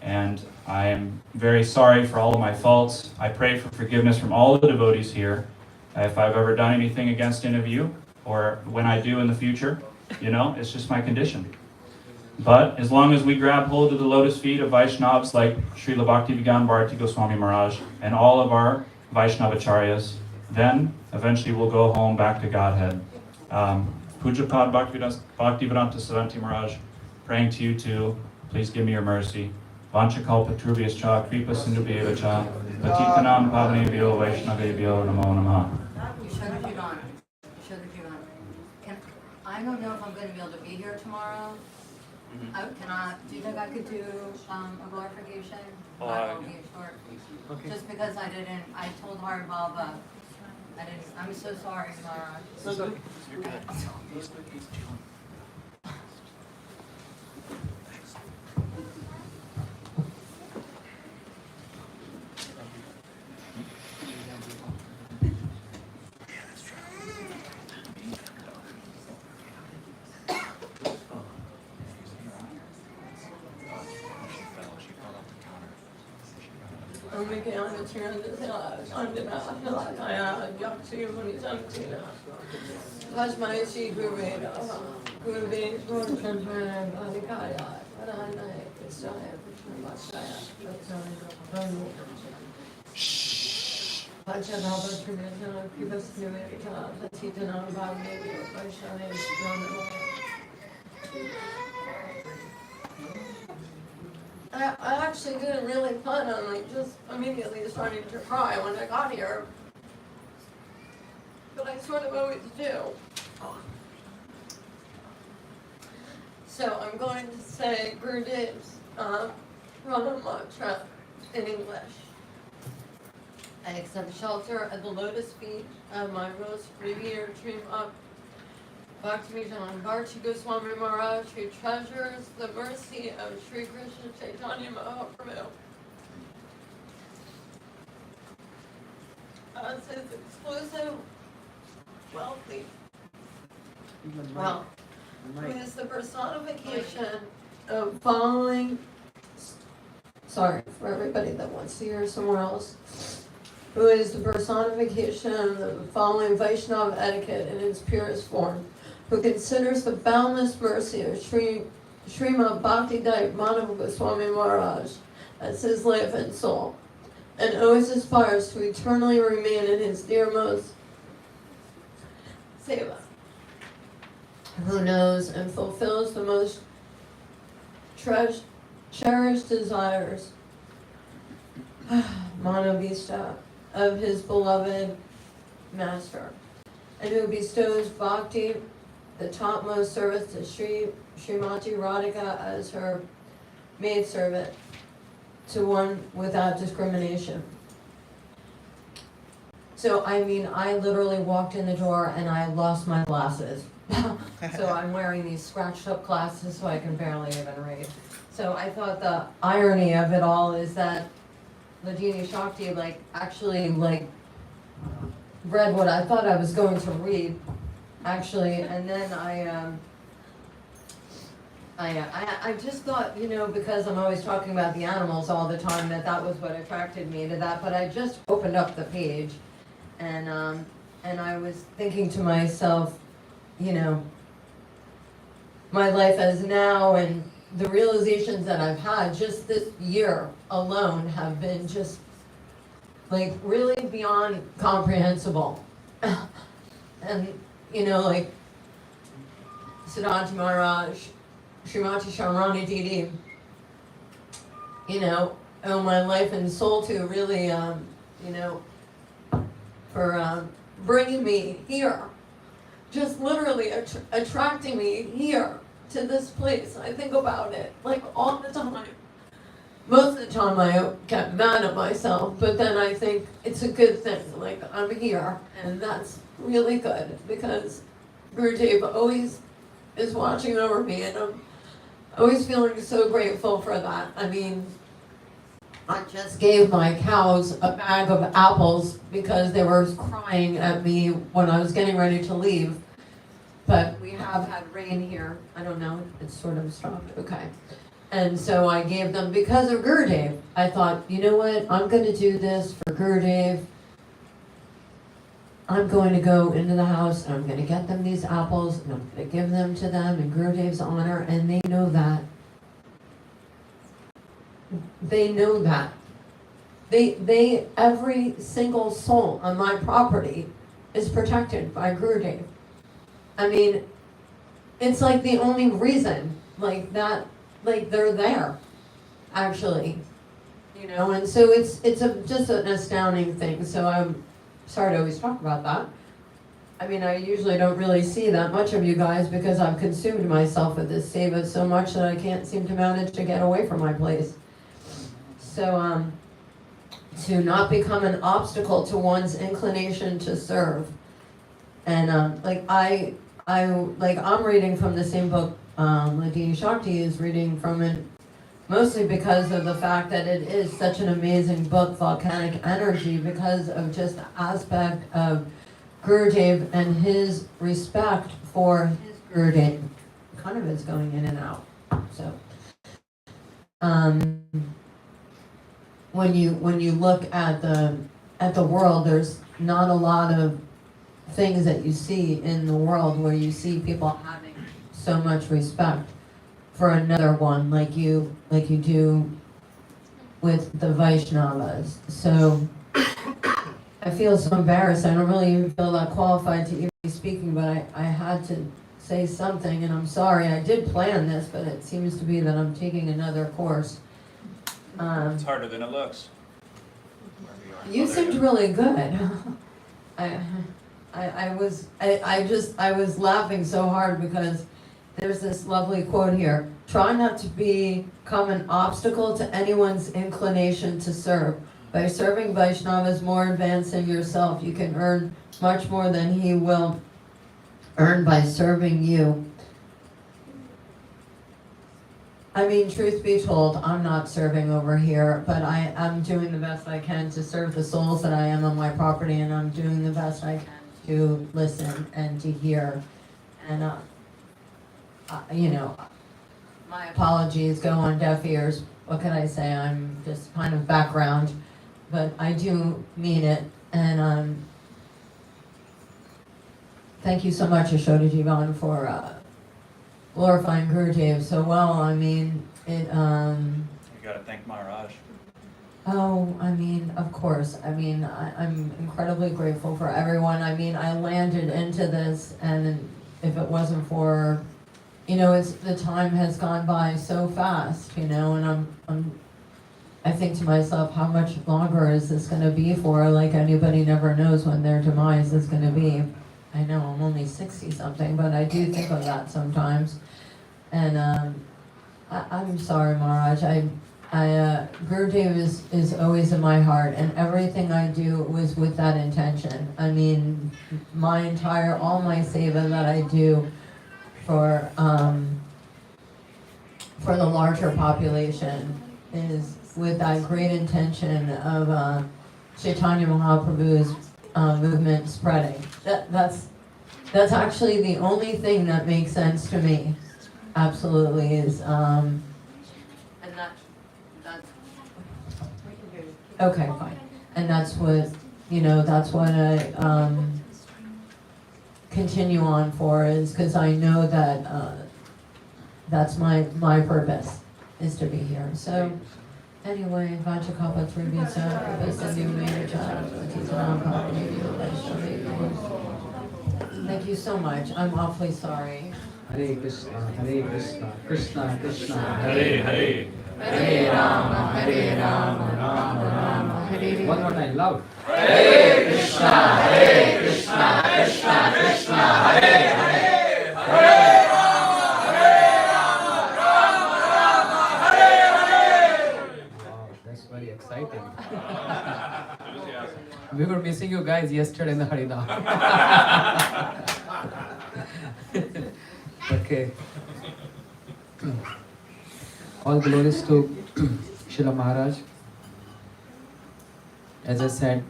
And I am very sorry for all of my faults. I pray for forgiveness from all the devotees here. If I've ever done anything against any of you, or when I do in the future, it's just my condition. But as long as we grab hold of the lotus feet of Vaishnavas like Srila Bhaktivedanta Bharati Goswami Maharaj and all of our Vaishnavacharyas, then eventually we'll go home back to Godhead. Pujapad Bhaktivedanta Saranti Maharaj, praying to you too. Please give me your mercy. Vanchakalpa Turvyascha Kripa Sindhubheva Cha Patitanam Pavanebhyo Vaishnavebhyo Namo Namaha. I don't know if I'm going to be able to be here tomorrow. Do you think I could do a glorification? I'll be short. Okay. Just because I told Hari Baba, I'm so sorry, Mara. It's okay. I actually didn't really plan on just immediately starting to cry when I got here. But I sort of always do. So I'm going to say Gurudev's Rana mantra in English. I accept shelter at the lotus feet of my most revered Srimad Bhaktivedanta Bharati Goswami Maharaj, who treasures the mercy of Sri Krishna Chaitanya Mahaprabhu. As his exclusive, wealthy, who is the personification of following, sorry for everybody that wants to hear somewhere else, who is the personification of the following Vaishnava etiquette in its purest form, who considers the boundless mercy of Srimad Bhaktivedanta Madhava Goswami Maharaj as his life and soul, and always aspires to eternally remain in his dearmost seva, who knows and fulfills the most cherished desires, Manavista, of his beloved master, and who bestows bhakti, the topmost service, to Srimati Radhika as her maidservant, to one without discrimination. So, I mean, I literally walked in the door and I lost my glasses. So I'm wearing these scratched up glasses so I can barely even read. So I thought the irony of it all is that Ladini Shakti actually read what I thought I was going to read, actually, and then I just thought, because I'm always talking about the animals all the time, that was what attracted me to that. But I just opened up the page, and I was thinking to myself, my life as now and the realizations that I've had just this year alone have been just really beyond comprehensible. And Siddhartha Maharaj, Srimati Sharmani Didi, owe my life and soul to really, for bringing me here. Just literally attracting me here to this place. I think about it all the time. Most of the time I get mad at myself, but then I think it's a good thing. I'm here, and that's really good because Gurudev always is watching over me, and I'm always feeling so grateful for that. I mean, I just gave my cows a bag of apples because they were crying at me when I was getting ready to leave. But we have had rain here. I don't know, it's sort of stopped. Okay. And so I gave them because of Gurudev. I thought, you know what? I'm going to do this for Gurudev. I'm going to go into the house and I'm going to get them these apples and I'm going to give them to them in Gurudev's honor, and they know that. They know that. They every single soul on my property is protected by Gurudev. I mean, it's the only reason that they're there, actually, and so it's just an astounding thing. So I'm sorry to always talk about that. I mean, I usually don't really see that much of you guys because I've consumed myself with this seva so much that I can't seem to manage to get away from my place. So to not become an obstacle to one's inclination to serve, and I'm reading from the same book Ladini Shakti is reading from it, mostly because of the fact that it is such an amazing book, Volcanic Energy, because of just the aspect of Gurudev and his respect for his Gurudev. Kind of is going in and out. So when you look at the world, there's not a lot of things that you see in the world where you see people having so much respect for another one like you do with the Vaishnavas. So I feel so embarrassed. I don't really even feel that qualified to even be speaking, but I had to say something, and I'm sorry. I did plan this, but it seems to be that I'm taking another course. It's harder than it looks. You seemed really good. I was laughing so hard because there's this lovely quote here. Try not to become an obstacle to anyone's inclination to serve. By serving Vaishnavas more advancing yourself, you can earn much more than he will earn by serving you. I mean, truth be told, I'm not serving over here, but I am doing the best I can to serve the souls that I am on my property, and I'm doing the best I can to listen and to hear. And, my apologies go on deaf ears. What can I say? I'm just kind of background, but I do mean it. And thank you so much, Yashoda Jivan, for glorifying Gurudev so well. I mean, it. You gotta thank Maharaj. Oh, I mean, of course. I mean, I'm incredibly grateful for everyone. I mean, I landed into this, and if it wasn't for, the time has gone by so fast, and I think to myself, how much longer is this going to be for? Like, anybody never knows when their demise is going to be. I know I'm only 60 something, but I do think of that sometimes. And I'm sorry, Maharaj. Gurudev is always in my heart, and everything I do was with that intention. I mean, all my seva that I do for the larger population is with that great intention of Chaitanya Mahaprabhu's movement spreading. That's actually the only thing that makes sense to me. Absolutely is. And that's okay, fine. And that's what I continue on for, is because I know that that's my purpose, is to be here. So anyway, Vachakapa Tribhisa, thank you so much. I'm awfully sorry. Hare Krishna, Krishna Krishna, Hare Hare. Hare Rama, Rama Rama, Hare. One more time, loud. Hare Krishna, Krishna Krishna, Hare Hare. Hare Rama, Rama Rama, Hare. Wow, that's very exciting. We were missing you guys yesterday in the Harinam. Okay. All glories to Srila Maharaj. As I said,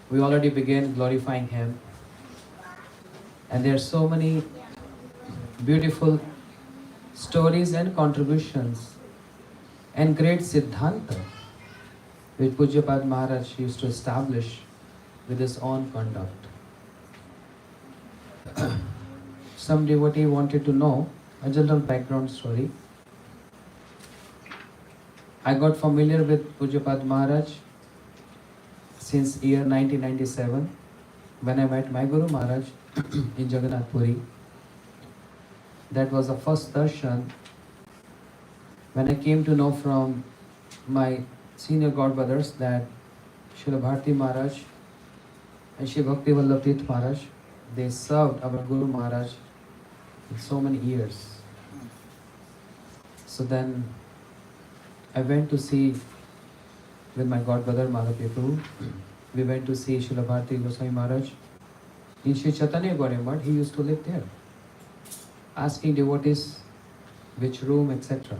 we already began glorifying him. And there are so many beautiful stories and contributions and great Siddhanta which Pujyapad Maharaj used to establish with his own conduct. Some devotee wanted to know a general background story. I got familiar with Pujyapad Maharaj since year 1997 when I met my Guru Maharaj in Jagannath Puri. That was the first darshan when I came to know from my senior godbrothers that Srila Bharati Maharaj and Shri Bhakti Vallabh Tirth Maharaj, they served our Guru Maharaj in so many years. So then I went to see with my godbrother Madhav Prabhu. We went to see Srila Bharati Goswami Maharaj in Sri Chaitanya Gauriya Math. He used to live there, asking devotees which room, etc.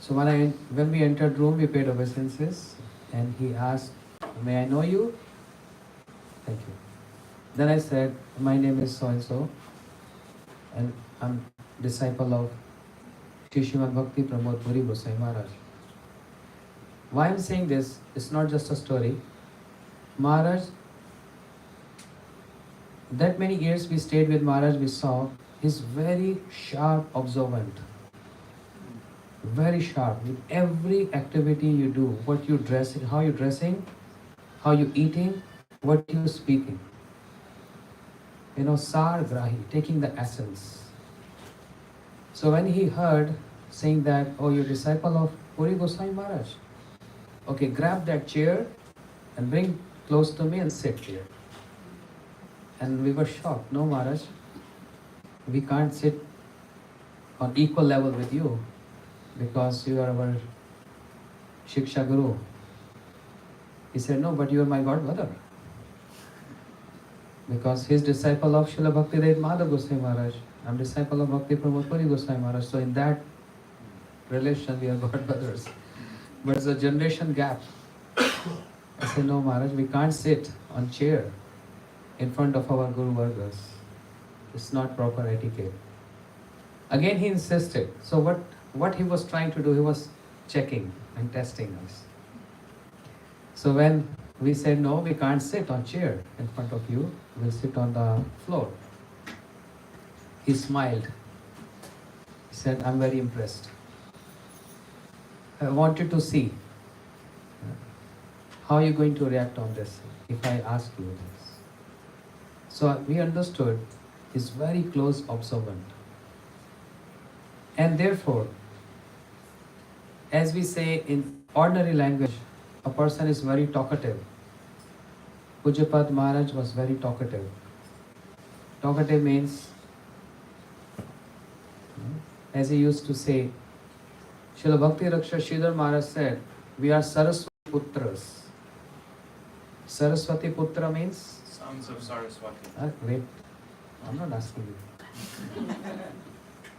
So when we entered room, we paid obeisances, and he asked, "May I know you?" Thank you. Then I said, "My name is so and so, and I'm disciple of Shri Srimad Bhakti Pramod Puri Goswami Maharaj." Why I'm saying this, it's not just a story. Maharaj, that many years we stayed with Maharaj, we saw he's very sharp, observant. Very sharp. With every activity you do, what you dressing, how you dressing, how you eating, what you speaking. Sar Grahi, taking the essence. So when he heard saying that, "Oh, you're disciple of Puri Goswami Maharaj. Okay, grab that chair and bring close to me and sit here." And we were shocked. "No, Maharaj, we can't sit on equal level with you because you are our Shiksha Guru." He said, "No, but you are my godbrother." Because he is disciple of Srila Bhaktivedanta Madhav Goswami Maharaj. I am disciple of Bhakti Pramod Puri Goswami Maharaj. So in that relation, we are godbrothers. But it's a generation gap. I said, "No, Maharaj, we can't sit on chair in front of our Guru Vargas. It's not proper etiquette." Again, he insisted. So what he was trying to do, he was checking and testing us. So when we said, "No, we can't sit on chair in front of you, we'll sit on the floor," he smiled. He said, "I'm very impressed." I want you to see how are you going to react on this if I ask you this. So we understood he's very close observant. And therefore, as we say in ordinary language, a person is very talkative. Pujapad Maharaj was very talkative. Talkative means, as he used to say, Srila Bhakti Raksha Sridhar Maharaj said, we are Saraswati Putras. Saraswati Putra means? Sons of Saraswati. Wait, I'm not asking you.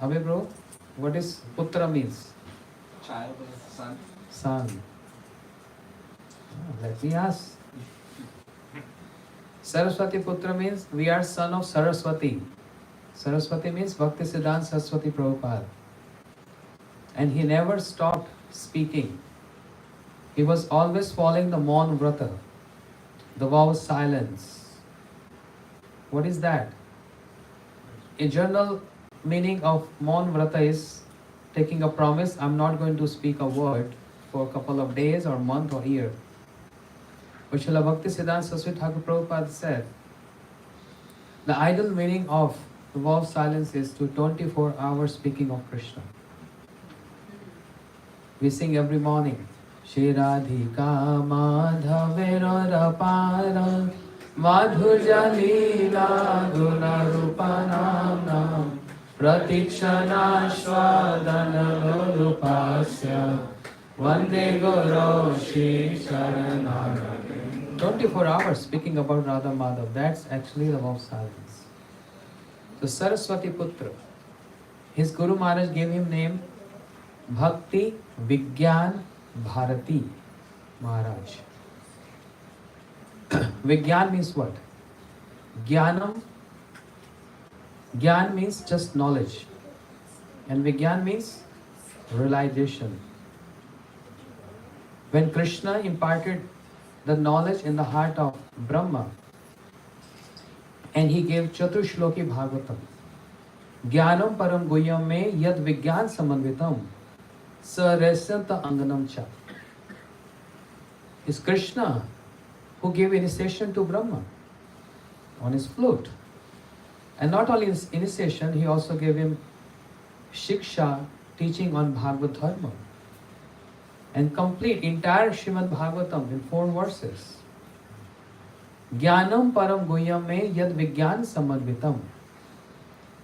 Abhay bro, what is Putra means? Child of son. Son. Let me ask. Saraswati Putra means we are son of Saraswati. Saraswati means Bhakti Siddhanta Saraswati Prabhupada. And he never stopped speaking. He was always following the Maun Vrata, the vow of silence. What is that? A general meaning of Maun Vrata is taking a promise, I'm not going to speak a word for a couple of days or month or year. But Srila Bhakti Siddhanta Saraswati Thakur Prabhupada said, the ideal meaning of the vow of silence is to 24 hours speaking of Krishna. We sing every morning, Shri Radhika Madhavera Rapara Madhurja Leela Guna Rupanam Nam Pratikshana Shwadana Rupasya Vande Guru Shri Charanara. 24 hours speaking about Radha Madhav, that's actually the vow of silence. So Saraswati Putra, his Guru Maharaj gave him name Bhakti Vigyan Bharati Maharaj. Vigyan means what? Jnanam. Gyan means just knowledge. And Vigyan means realization. When Krishna imparted the knowledge in the heart of Brahma, and he gave Chatushloki Bhagavatam, Jnanam Param Guhyam me yad Vigyan Samanvitam Saresanta Anganam Cha. It's Krishna who gave initiation to Brahma on his flute. And not only initiation, he also gave him Shiksha, teaching on Bhagavad Dharma. And complete entire Srimad Bhagavatam in 4 verses. Jnanam Param Guhyam me yad Vigyan Samadvitam.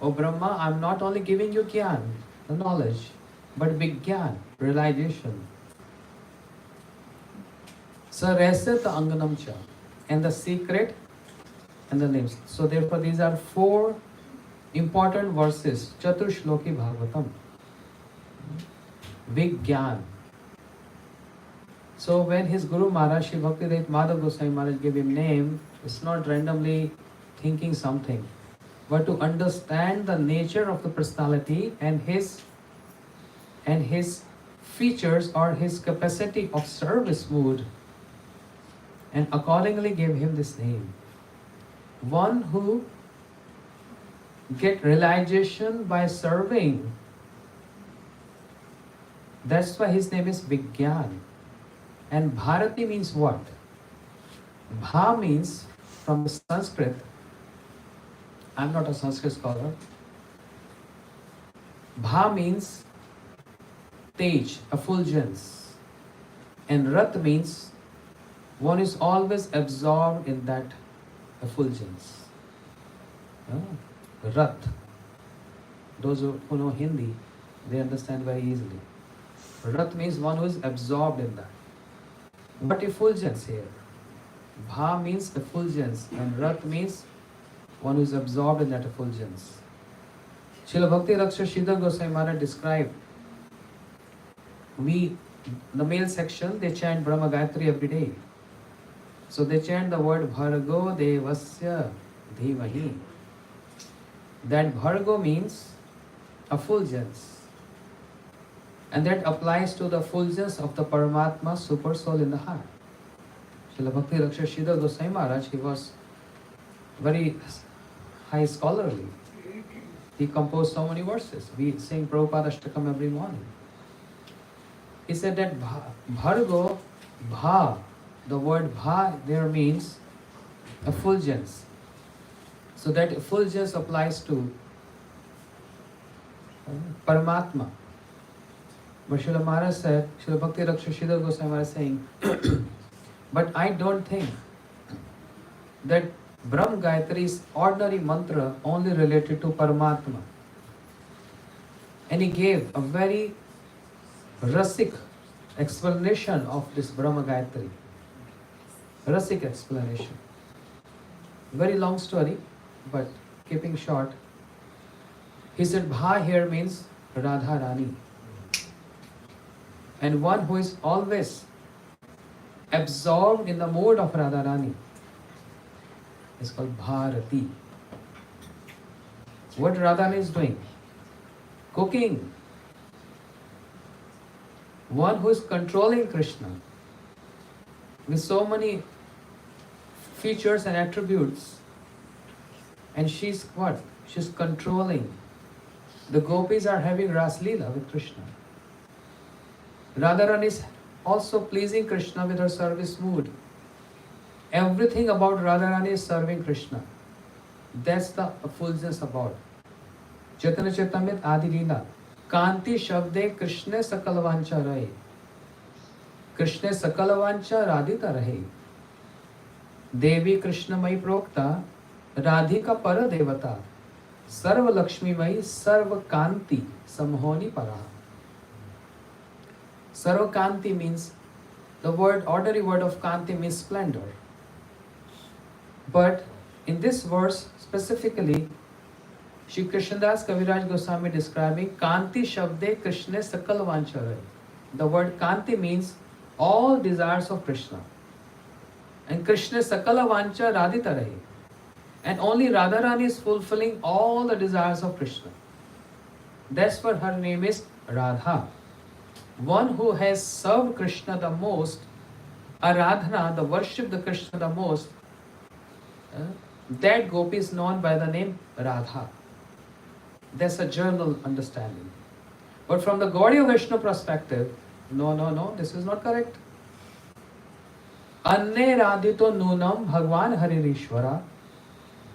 O Brahma, I'm not only giving you Gyan, the knowledge, but Vigyan, realization. Sarasat Anganam Cha, and the secret and the names. So therefore these are 4 important verses, Chatushloki Bhagavatam. Vigyan. So when his Guru Maharaj, Shri Bhaktivedanta Madhav Goswami Maharaj gave him name, it's not randomly thinking something, but to understand the nature of the personality and his features or his capacity of service mood, and accordingly gave him this name. One who get realization by serving. That's why his name is Vigyan. And Bharati means what? Bha means, from the Sanskrit, I'm not a Sanskrit scholar. Bha means Tej, effulgence. And Rat means one is always absorbed in that effulgence. Rat. Those who know Hindi, they understand very easily. Rat means one who is absorbed in that. What effulgence here? Bha means effulgence and Rat means one who is absorbed in that effulgence. Srila Bhakti Raksha Sridhar Goswami Maharaj described, the male section, they chant Brahma Gayatri every day. So they chant the word Bhargo Devasya Dhimahi. That Bhargo means effulgence. And that applies to the effulgence of the Paramatma super soul in the heart. Srila Bhakti Raksha Sridhar Goswami Maharaj, he was very high scholarly. He composed so many verses. We sing Prabhupada Ashtakam every morning. He said that Bhargo, Bha, the word Bha there means effulgence. So that effulgence applies to Paramatma. But Srila Maharaj said, Srila Bhakti Rakshashidhar Goswami Maharaj saying, but I don't think that Brahm Gayatri is ordinary mantra only related to Paramatma. And he gave a very Rasik explanation of this Brahma Gayatri. Rasik explanation. Very long story, but keeping short. He said Bha here means Radha Rani. And one who is always absorbed in the mood of Radha Rani is called Bharati. What Radha Rani is doing? Cooking. One who is controlling Krishna with so many features and attributes, and she's what? She's controlling. The gopis are having Ras Leela with Krishna. Radharani is also pleasing Krishna with her service mood. Everything about Radharani is serving Krishna. That's the effulgence about. Chaitanya Charitamrita Adi Leela. Kanti Shabde Krishna Sakalavancha Rahe. Krishna Sakalavancha Radhita Rahe. Devi Krishna Mai Prokta Radhika Para Devata. Sarva Lakshmi Mai Sarva Kanti Samhoni Para. Sarva Kanti means, the ordinary word of Kanti means splendor. But in this verse specifically, Shri Krishnadas Kaviraj Goswami describing Kanti Shabde Krishna Sakal Vancharai. The word Kanti means all desires of Krishna. And Krishna Sakala Vancha Radhita Rahe. And only Radharani is fulfilling all the desires of Krishna. That's what her name is Radha. One who has served Krishna the most, Aradhana, the worship the Krishna the most, that gopi is known by the name Radha. That's a general understanding. But from the Gaudiya Vaishnava perspective, no, this is not correct. Anne radhito nunam bhagwan haririshvara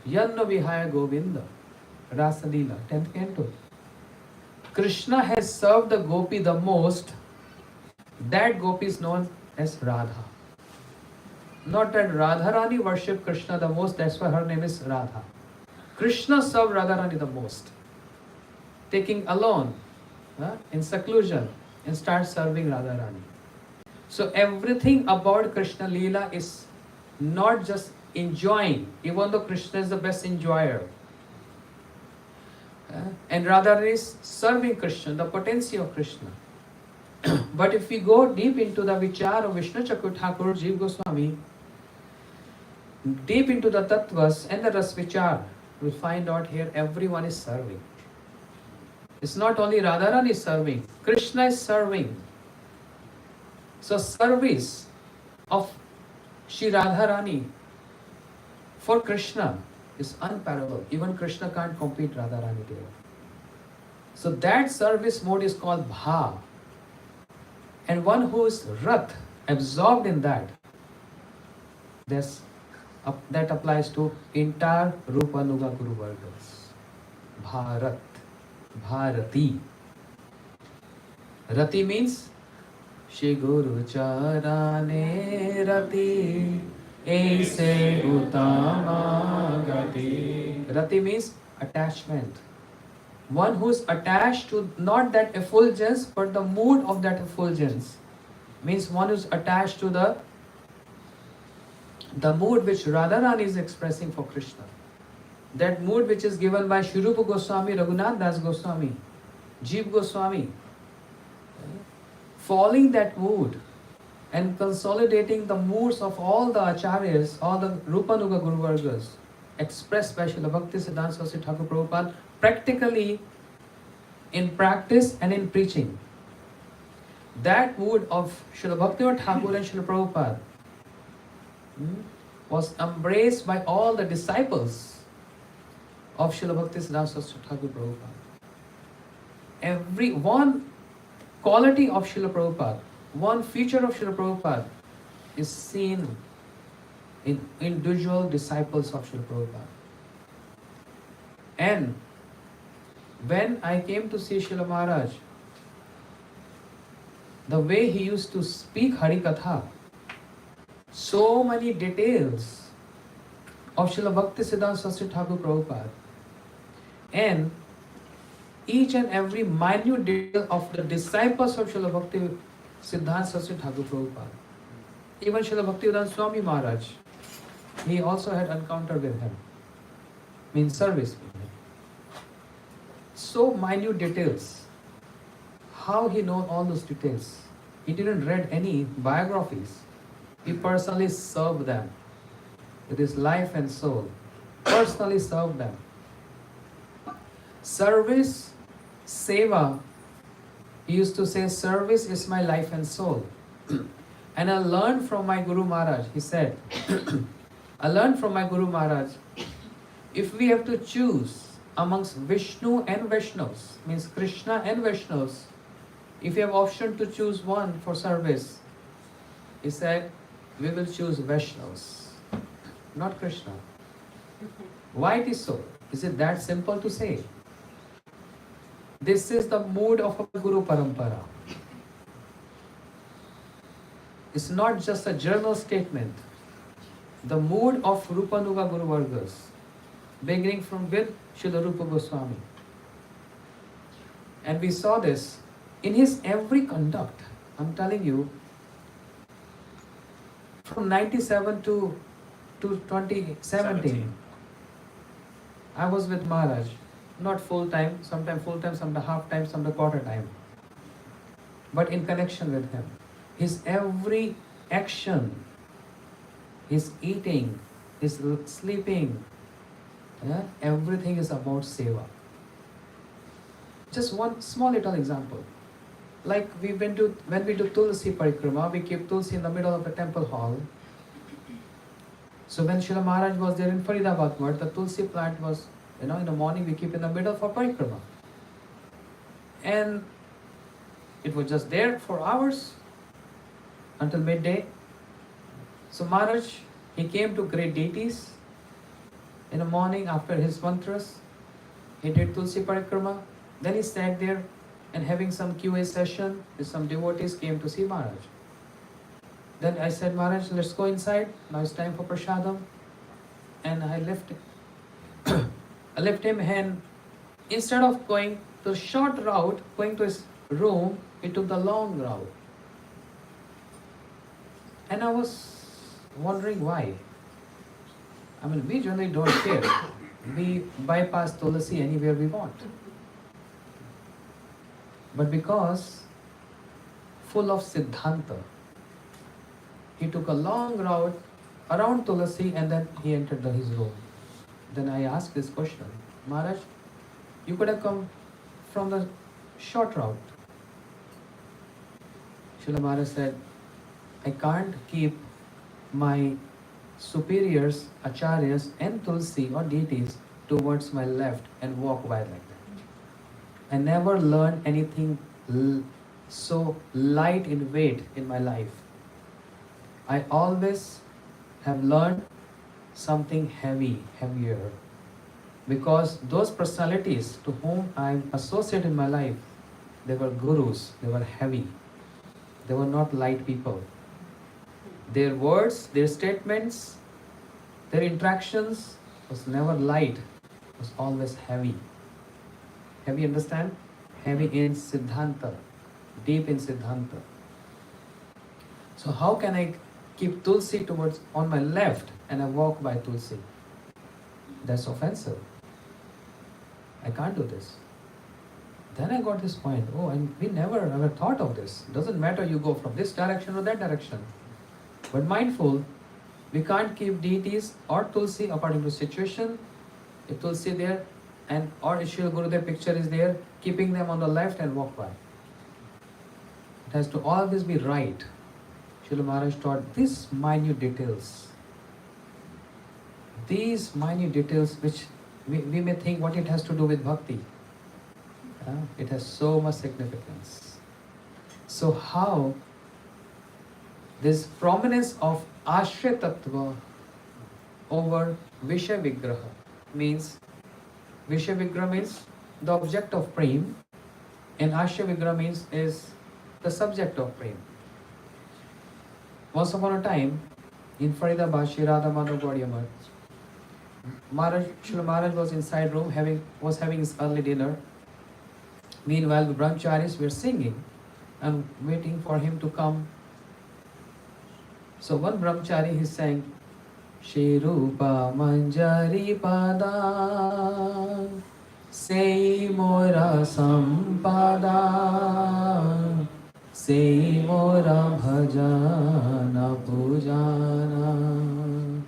yanna vihaya govinda rasa leela 10th canto. Krishna has served the gopi the most. That gopi is known as Radha. Not that Radharani worshipped Krishna the most, that's why her name is Radha. Krishna served Radharani the most. Taking alone, in seclusion, and start serving Radharani. So everything about Krishna Leela is not just enjoying, even though Krishna is the best enjoyer. And Radharani is serving Krishna, the potency of Krishna. But if we go deep into the vichar of Vishnu Chakra Thakur Jiva Goswami, deep into the tattvas and the ras vichar, we find out here everyone is serving. It's not only Radharani is serving, Krishna is serving. So service of Shri Radharani for Krishna is unparalleled. Even Krishna can't compete Radharani there. So that service mode is called Bha. And one who is Rat, absorbed in that, that applies to entire Rupa Nuga Guru Vargas. Bharat, Bharati. Rati means Shri Guru Charane Rati Aise Utama Gati. Rati means attachment. One who is attached to not that effulgence but the mood of that effulgence. Means one who is attached to the mood which Radharani is expressing for Krishna. That mood which is given by Shri Rupa Goswami, Raghunath Das Goswami, Jiva Goswami. Following that mood and consolidating the moods of all the acharyas, all the Rupanuga Guru Vargas, expressed by Srila Bhakti Siddhanta Saraswati Thakur Prabhupada, practically in practice and in preaching. That mood of Srila Bhakti Thakur and Srila Prabhupada was embraced by all the disciples of Srila Bhakti Siddhanta Saraswati Thakur Prabhupada. Every one quality of Srila Prabhupada, one feature of Srila Prabhupada is seen in individual disciples of Srila Prabhupada. And when I came to see Srila Maharaj, the way he used to speak Harikatha, so many details of Srila Bhakti Siddhanta Saraswati Thakur Prabhupada, and each and every minute detail of the disciples of Srila Bhakti Siddhanta Saraswati Thakur Prabhupada. Even Srila Bhaktivedanta Swami Maharaj, he also had encounter with him, means service with him. So minute details. How he knows all those details? He didn't read any biographies. He personally served them with his life and soul. Personally served them. Service, seva. He used to say, service is my life and soul. And I learned from my Guru Maharaj, he said, I learned from my Guru Maharaj, if we have to choose amongst Vishnu and Vaishnavas, means Krishna and Vaishnavas, if you have option to choose one for service, he said, we will choose Vaishnavas, not Krishna. Why it is so? Is it that simple to say? This is the mood of a Guru Parampara. It's not just a general statement. The mood of Rupanuga Guru Vargas, beginning from with Srila Rupa Goswami. And we saw this in his every conduct. I'm telling you, from 97 to 2017, I was with Maharaj. Not full time, sometimes full time, sometimes half time, sometimes quarter time. But in connection with him. His every action, his eating, his sleeping, everything is about seva. Just one small little example. Like when we do Tulsi Parikrama, we keep Tulsi in the middle of the temple hall. So when Srila Maharaj was there in Faridabad Mutt, the Tulsi plant was, in the morning we keep in the middle for Parikrama. And it was just there for hours until midday. So Maharaj, he came to great deities in the morning after his mantras. He did Tulsi Parikrama. Then he sat there and having some QA session with some devotees came to see Maharaj. Then I said, Maharaj, let's go inside. Now it's time for prasadam. And I left him, and instead of going the short route, going to his room, he took the long route. And I was wondering why. I mean, we generally don't care. We bypass Tulasi anywhere we want. But because full of Siddhanta, he took a long route around Tulasi and then he entered his room. Then I asked this question, Maharaj, you could have come from the short route. Srila Maharaj said, I can't keep my superiors, acharyas and Tulsi or deities towards my left and walk by like that. I never learned anything so light in weight in my life. I always have learned something heavier. Because those personalities to whom I associate in my life, they were gurus, they were heavy. They were not light people. Their words, their statements, their interactions was never light, it was always heavy. Heavy, understand? Heavy in Siddhanta, deep in Siddhanta. So how can I keep Tulsi towards on my left and I walk by Tulsi? That's offensive. I can't do this. Then I got this point, and we never ever thought of this. Doesn't matter you go from this direction or that direction. But mindful, we can't keep deities or Tulsi according to situation. If Tulsi there and or if Srila Gurudev picture is there, keeping them on the left and walk by. It has to always be right. Srila Maharaj taught these minute details. These minute details which we may think what it has to do with bhakti. It has so much significance. So how this prominence of Ashray Tattva over Vishay Vigraha means, Vishay Vigraha means the object of prem, and Ashray Vigraha means is the subject of prem. Once upon a time, in Faridabad, Shri Radha Madhav Gaudiya Maharaj, Srila Maharaj was inside room was having his early dinner. Meanwhile, the brahmacharis were singing and waiting for him to come. So one brahmachari, he sang, Shri Rupa Manjari Pada Sei Mora Sampada Sei Mora Bhajana Pujana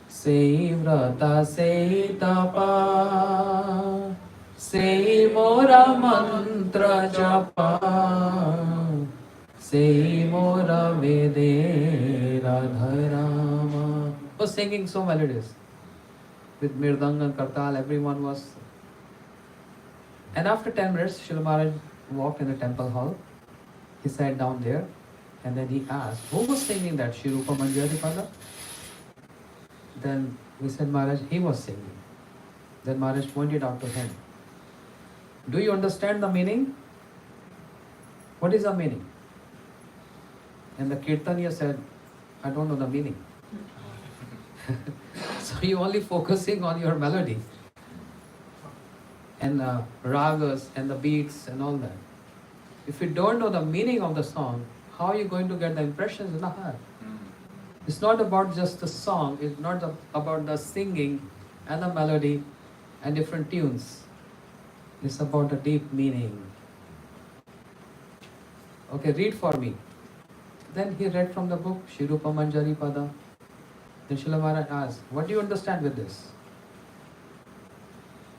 Sei Vrata Sei Tapa Sei Mora Mantra Japa Sei Mora Vedera Dharama. Was singing so melodious with Mirdang and Kartal, everyone was. And after 10 minutes, Srila Maharaj walked in the temple hall. He sat down there and then he asked, who was singing that Shri Rupa Manjari Pada? Then we said, Maharaj, he was singing. Then Maharaj pointed out to him, do you understand the meaning? What is the meaning? And the Kirtaniya said, I don't know the meaning. So you're only focusing on your melody and ragas and the beats and all that. If you don't know the meaning of the song, how are you going to get the impressions in the heart? It's not about just the song, it's not about the singing and the melody and different tunes. It's about the deep meaning. Okay, read for me. Then he read from the book, Shri Rupa Manjari Pada. Then Srila Maharaj asked, what do you understand with this?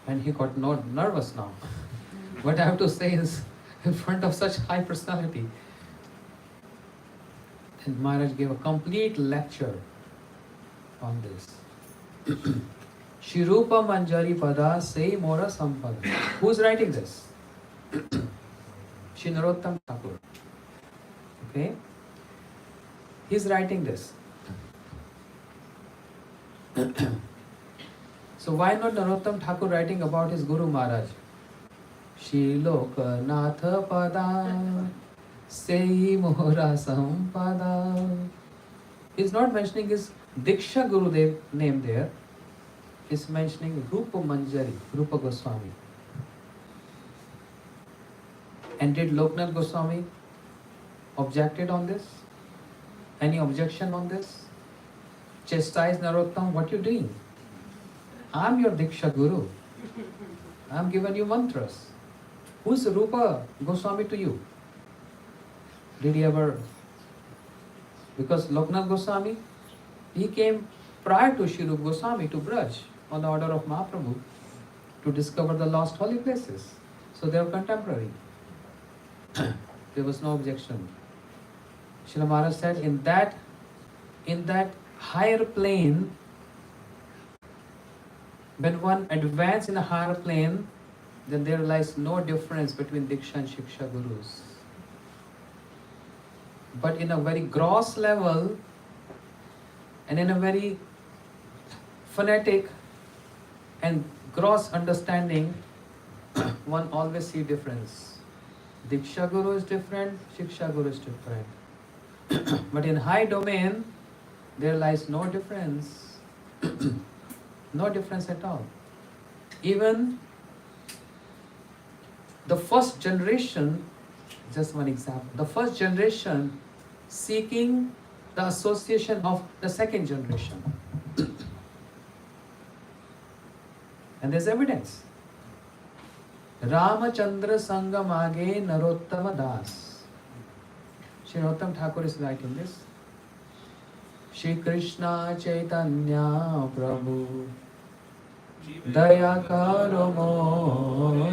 And he got nervous now. What I have to say is in front of such high personality. And Maharaj gave a complete lecture on this. Shri Rupa Manjari Pada Sei Mora Sampada. Who's writing this? Shri Narottam Thakur. Okay? He's writing this. So why not Narottam Thakur writing about his Guru Maharaj? Shri Lokanath Pada Sei Mora Sampada. He's not mentioning his Diksha Gurudev name there. He's mentioning Rupa Manjari, Rupa Goswami. And did Loknath Goswami objected on this? Any objection on this? Chastise Narottam, what you doing? I'm your Diksha Guru. I'm giving you mantras. Who's Rupa Goswami to you? Did he ever? Because Loknath Goswami, he came prior to Shri Rupa Goswami to Braj on the order of Mahaprabhu to discover the lost holy places. So they are contemporary. There was no objection. Srila Maharaj said, in that higher plane, when one advances in a higher plane, then there lies no difference between Diksha and Shiksha Gurus. But in a very gross level and in a very phonetic and gross understanding, one always sees difference. Diksha Guru is different, Shiksha Guru is different. But in high domain, there lies no difference. No difference at all. Even the first generation, just one example, the first generation seeking the association of the second generation. And there's evidence. Ramachandra Sangamage Narottama Das. Shri Narottam Thakur is writing this. Shri Krishna Chaitanya Prabhu Daya Karo More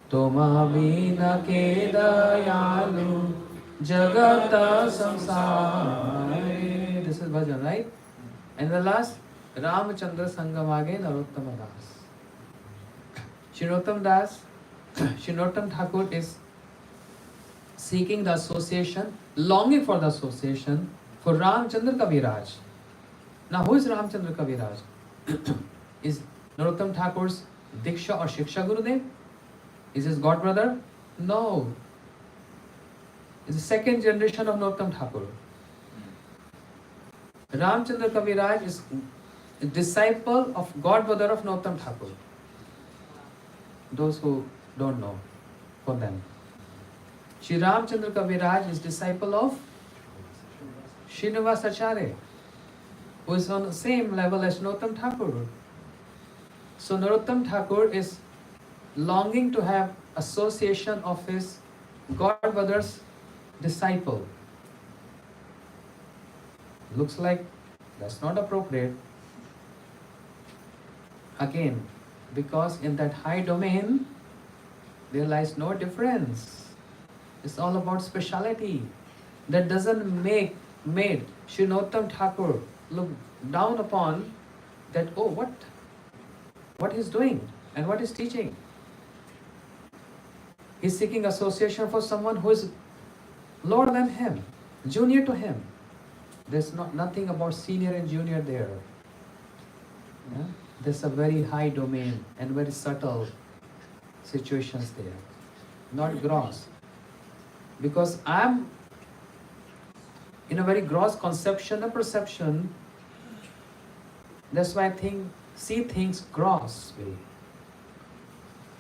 Toma Vina Ke Dayalu Jagata Samsare. This is bhajan, right? And the last, Ramachandra Sangamage Narottama Das. Shri Narottam Thakur is seeking the association, longing for the association for Ramchandra Kaviraj. Now, who is Ramchandra Kaviraj? Is Narottam Thakur's Diksha or Shiksha Gurudev? Is his god brother? No. Is the second generation of Narottam Thakur. Ramchandra Kaviraj is a disciple of god brother of Narottam Thakur. Those who don't know, for them. Shri Ramchandra Kaviraj is disciple of Srinivas Acharya, who is on the same level as Narottam Thakur. So Narottam Thakur is longing to have association of his god brother's disciple. Looks like that's not appropriate. Again, because in that high domain, there lies no difference. It's all about speciality. That doesn't made Sri Narottam Thakur look down upon that, oh, what he's doing and what he's teaching. He's seeking association for someone who is lower than him, junior to him. There's nothing about senior and junior there. Yeah? There's a very high domain and very subtle situations there, not gross. Because I'm in a very gross conception or perception, that's why I see things gross way.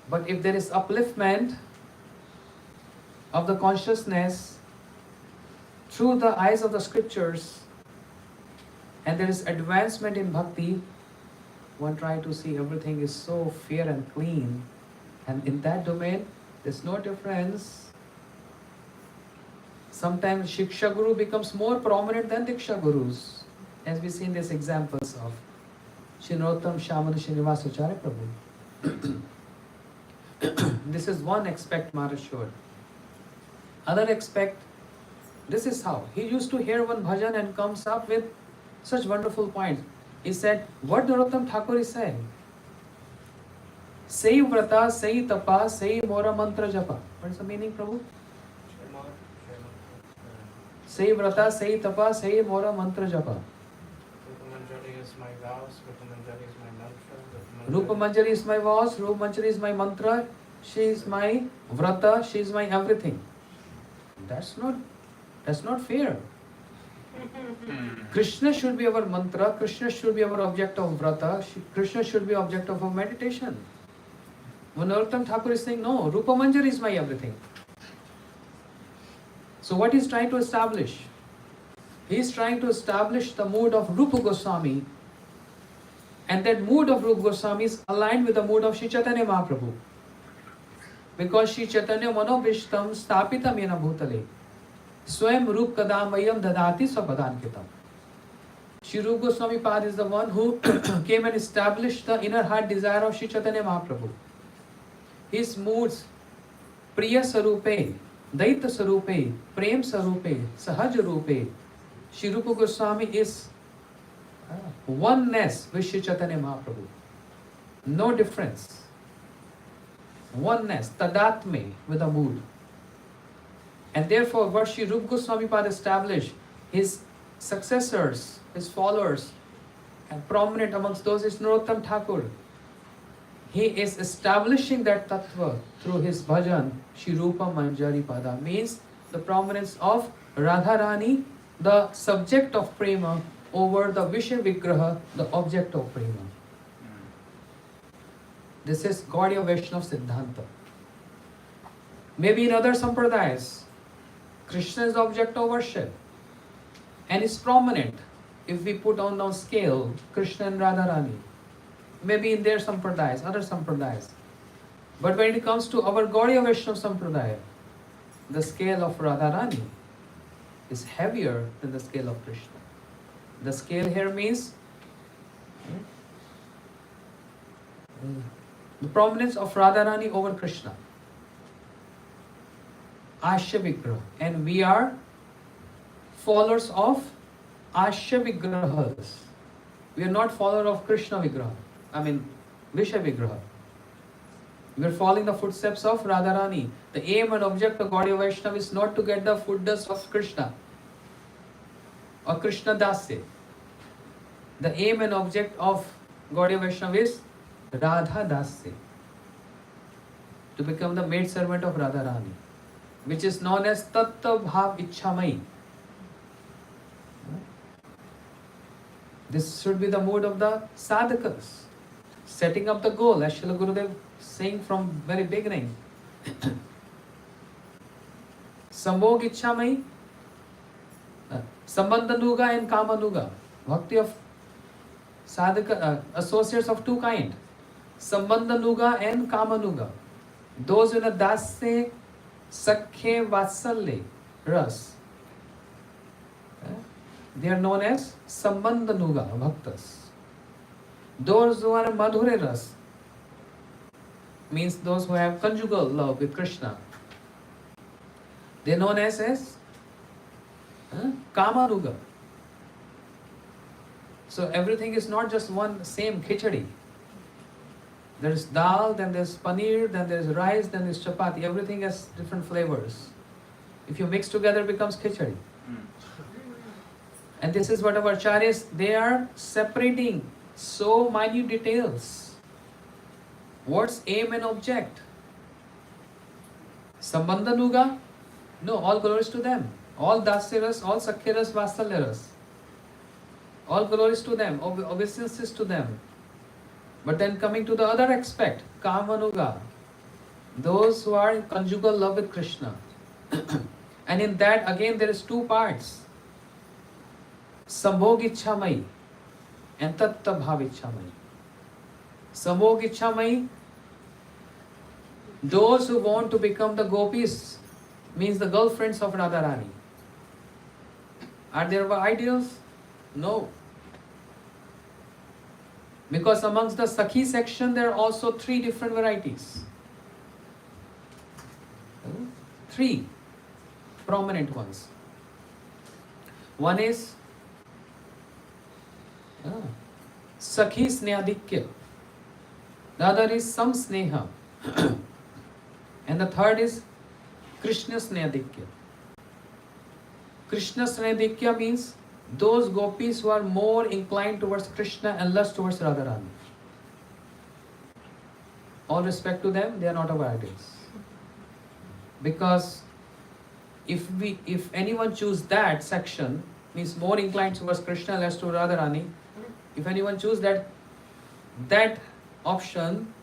But if there is upliftment of the consciousness through the eyes of the scriptures, and there is advancement in bhakti, one try to see everything is so fair and clean, and in that domain there's no difference. Sometimes Shiksha Guru becomes more prominent than Diksha Gurus, as we see in these examples of Shri Narottam Shamadu Srinivas Acharya Prabhu. This is one aspect Maharaj showed. Other aspect, this is how. He used to hear one bhajan and comes up with such wonderful points. He said, what Narottam Thakur is saying? Sei vrata, sei tapa, sei mora mantra japa. What is the meaning, Prabhu? Sei vrata, sei tapa, sei mora mantra japa. Rupamanjari is my vows, Rupamanjari is my mantra. Rupa Manjari is my vows, Rupa Manjari is my mantra, she is my vrata, she is my everything. That's not fair. Krishna should be our mantra, Krishna should be our object of vrata, Krishna should be object of our meditation. When Narottam Thakur is saying, no, Rupa Manjari is my everything. So what he's trying to establish? He's trying to establish the mood of Rupa Goswami, and that mood of Rupa Goswami is aligned with the mood of Sri Chaitanya Mahaprabhu. Because Sri Chaitanya Manovishtam Stapitam Yena Bhutale Swayam Rup Kadamayam Dadati Svapadankitam. Sri Rupa Goswami Pad is the one who came and established the inner heart desire of Sri Chaitanya Mahaprabhu. His moods, Priya Sarupe, Daita Sarupe, Prem Sarupe, Sahaj Rupe, Sri Rupa Goswami is oneness with Sri Chaitanya Mahaprabhu. No difference. Oneness, tadatme with the mood. And therefore, what Sri Rupa Goswami Pad established, his successors, his followers, and prominent amongst those is Narottam Thakur. He is establishing that tattva through his bhajan, Shri Rupa Manjari Pada, means the prominence of Radharani, the subject of prema, over the Vishya Vigraha, the object of prema. This is Gaudiya Vaishnava Siddhanta. Maybe in other sampradayas, Krishna is the object of worship and is prominent. If we put on the scale Krishna and Radharani, maybe in their sampradayas, other sampradayas. But when it comes to our Gaudiya Vaishnava Sampradaya, the scale of Radharani is heavier than the scale of Krishna. The scale here means the prominence of Radharani over Krishna. Ashya Vigraha. And we are followers of Ashya Vigrahas. We are not followers of Krishna Vigraha. Vishya Vigraha. We are following the footsteps of Radharani. The aim and object of Gaudiya Vaishnava is not to get the foot dust of Krishna or Krishna Dasya. The aim and object of Gaudiya Vaishnava is Radha Dasya, to become the maid servant of Radharani, which is known as Tattva Bhav Ichamai. This should be the mood of the sadhakas, setting up the goal, as Srila Gurudev saying from very beginning. Sambhog Ichamai, Sambandhanuga and Kamanuga. Bhakti of sadhaka, associates of two kind. Sambandhanuga and Kamanuga. Those in a dasya, sakhe, vatsalya, ras. They are known as Sambandhanuga bhaktas. Those who are Madhure ras, means those who have conjugal love with Krishna, they are known as Kamanuga. So everything is not just one same khichdi. There is dal, then there is paneer, then there is rice, then there is chapati. Everything has different flavors. If you mix together, it becomes khichdi. And this is what our acharyas, they are separating so minute details. What's aim and object? Sambandhanuga? No, all glories to them. All dasyaras, all sakhiras, vasalyaras. All glories to them, obeisances to them. But then coming to the other aspect, Kamanuga, those who are in conjugal love with Krishna. And in that again there is two parts. Sambhog Ichamai and Tattva Bhav Ichamai. Sambhog Ichamai, those who want to become the gopis, means the girlfriends of Radharani. Are there ideals? No. Because amongst the Sakhi section there are also three different varieties. Three prominent ones. One is Sakhi Snehadikya. The other is Sam Sneha. And the third is Krishna Snehadikya. Krishna Snehadikya means those gopis who are more inclined towards Krishna and less towards Radharani. All respect to them, they are not our ideals. Because if anyone choose that section, means more inclined towards Krishna, less to Radharani, if anyone choose that option,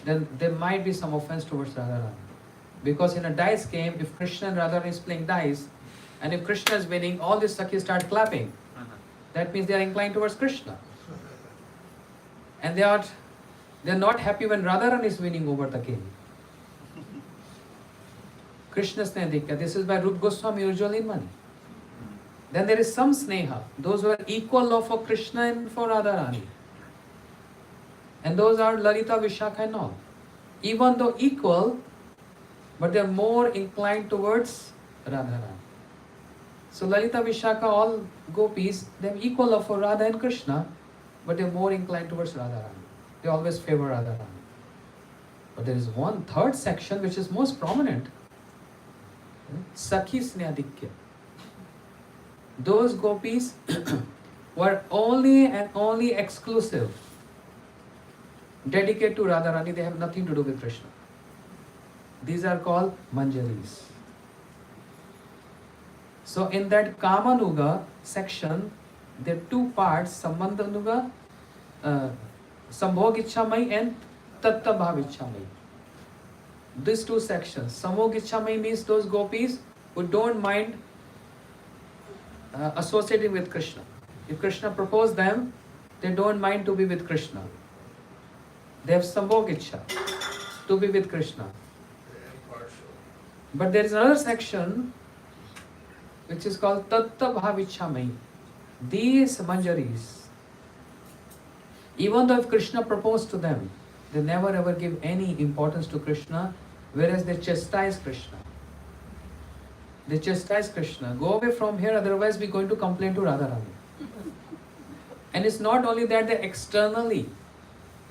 then there might be some offense towards Radharani. Because in a dice game, if Krishna and Radharani is playing dice, and if Krishna is winning, all these Sakhis start clapping. That means they are inclined towards Krishna. And they are not happy when Radharani is winning over the king. Krishna Snehadikya, this is by Rup Goswami usually in money. Then there is some Sneha, those who are equal love for Krishna and for Radharani. And those are Lalita, Vishakha and all. Even though equal, but they are more inclined towards Radharani. So Lalita, Vishakha, all gopis, they have equal love for Radha and Krishna, but they are more inclined towards Radharani. They always favor Radharani. But there is one third section which is most prominent. Sakhi Snehadikya. Those gopis were only and only exclusive, dedicated to Radharani. They have nothing to do with Krishna. These are called Manjaris. So in that Kamanuga section, there are two parts, Sambandhanuga, Sambhog Ichamai and Tattva Bhav Ichamai. These two sections. Sambhog Ichamai means those gopis who don't mind associating with Krishna. If Krishna proposed them, they don't mind to be with Krishna. They have Sambhog Icha, to be with Krishna. But there is another section which is called Tattva Bhav Ichamai. These Manjaris, even though if Krishna proposed to them, they never ever give any importance to Krishna, whereas they chastise Krishna. They chastise Krishna. Go away from here, otherwise we're going to complain to Radharani. And it's not only that, they externally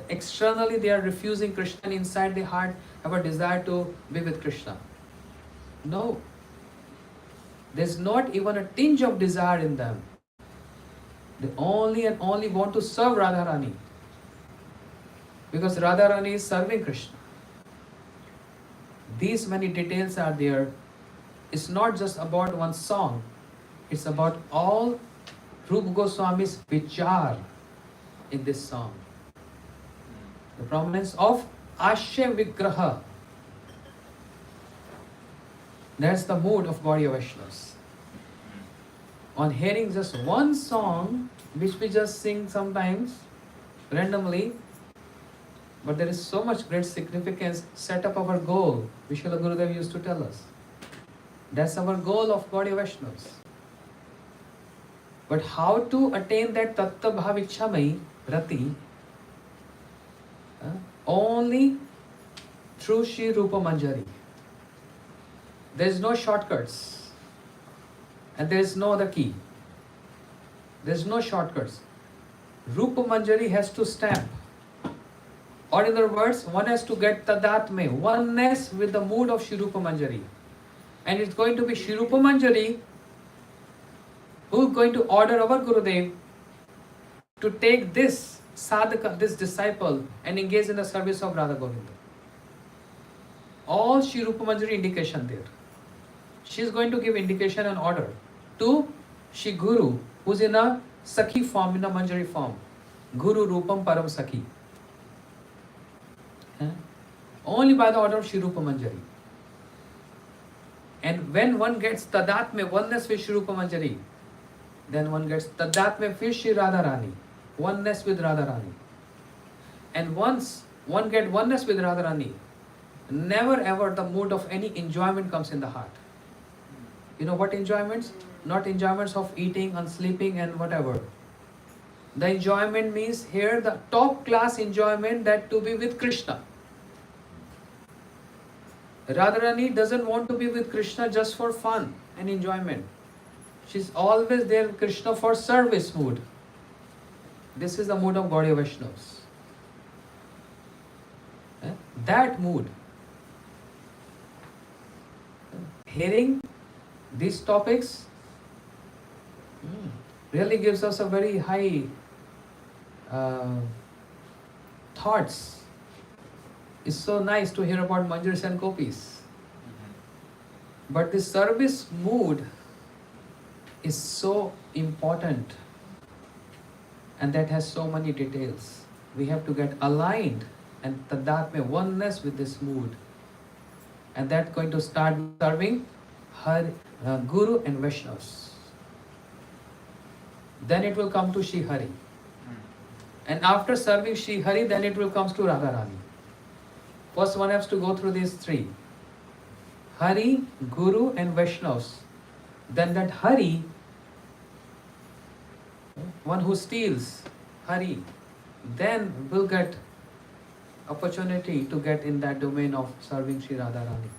Externally they are refusing Krishna, and inside their heart have a desire to be with Krishna. No. There's not even a tinge of desire in them. They only and only want to serve Radharani. Because Radharani is serving Krishna. These many details are there. It's not just about one song. It's about all Rupa Goswami's vichar in this song. The prominence of Ashya Vigraha. That's the mood of Gaudiya Vaishnavas. On hearing just one song, which we just sing sometimes, randomly, but there is so much great significance, set up our goal. Vishwala Gurudev used to tell us. That's our goal of Gaudiya Vaishnavas. But how to attain that Tattva Bhav Ichhamai Rati? Only through Shri Rupa Manjari. There is no shortcuts. And there is no other key. There is no shortcuts. Rupa Manjari has to stamp. Or in other words, one has to get tadatme, oneness with the mood of Shri Rupa Manjari. And it's going to be Shri Rupa Manjari who is going to order our Gurudev to take this sadhaka, this disciple, and engage in the service of Radha Govinda. All Shri Rupa Manjari indication there. She is going to give indication and order to Shri Guru, who is in a Sakhi form, in a Manjari form. Guru Rupam Param Sakhi. Only by the order of Shri Rupa Manjari. And when one gets Tadatme, oneness with Shri Rupa Manjari, then one gets Tadatme with Shri Radharani, oneness with Radharani. And once one gets oneness with Radharani, never ever the mood of any enjoyment comes in the heart. You know what enjoyments? Not enjoyments of eating and sleeping and whatever. The enjoyment means here the top class enjoyment, that to be with Krishna. Radharani doesn't want to be with Krishna just for fun and enjoyment. She's always there with Krishna for service mood. This is the mood of Gaudiya Vaishnavas. That mood. Hearing these topics really gives us a very high thoughts. It's so nice to hear about manjaris and gopis. But the service mood is so important, and that has so many details. We have to get aligned and tadatme, oneness with this mood. And that's going to start serving Guru and Vaishnavas. Then it will come to Shri Hari. And after serving Shri Hari, then it will come to Radharani. First one has to go through these three. Hari, Guru and Vaishnavas. Then that Hari, one who steals Hari, then will get opportunity to get in that domain of serving Shri Radharani.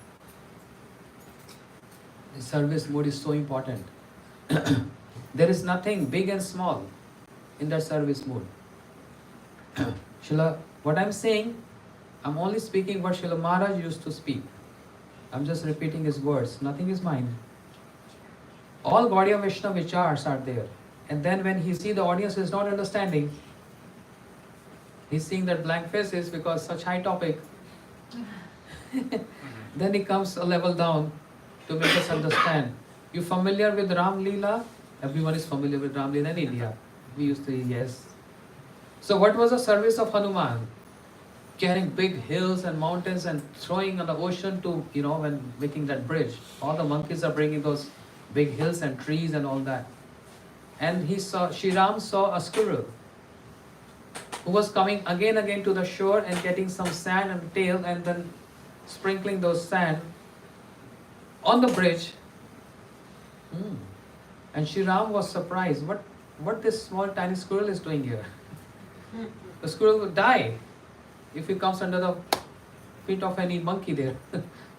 The service mode is so important. There is nothing big and small in that service mode. Srila, what I'm saying, I'm only speaking what Srila Maharaj used to speak. I'm just repeating his words. Nothing is mine. All Gaudiya Vaishnava vichars are there. And then when he sees the audience is not understanding, he's seeing that blank faces because such high topic. Then he comes a level down to make us understand. You familiar with Ram Leela? Everyone is familiar with Ram Leela in India. We used to, yes. So what was the service of Hanuman? Carrying big hills and mountains and throwing on the ocean to, when making that bridge. All the monkeys are bringing those big hills and trees and all that. And Shri Ram saw a squirrel who was coming again to the shore and getting some sand and tail and then sprinkling those sand on the bridge. And Shri Ram was surprised. What this small tiny squirrel is doing here? The squirrel would die if he comes under the feet of any monkey there.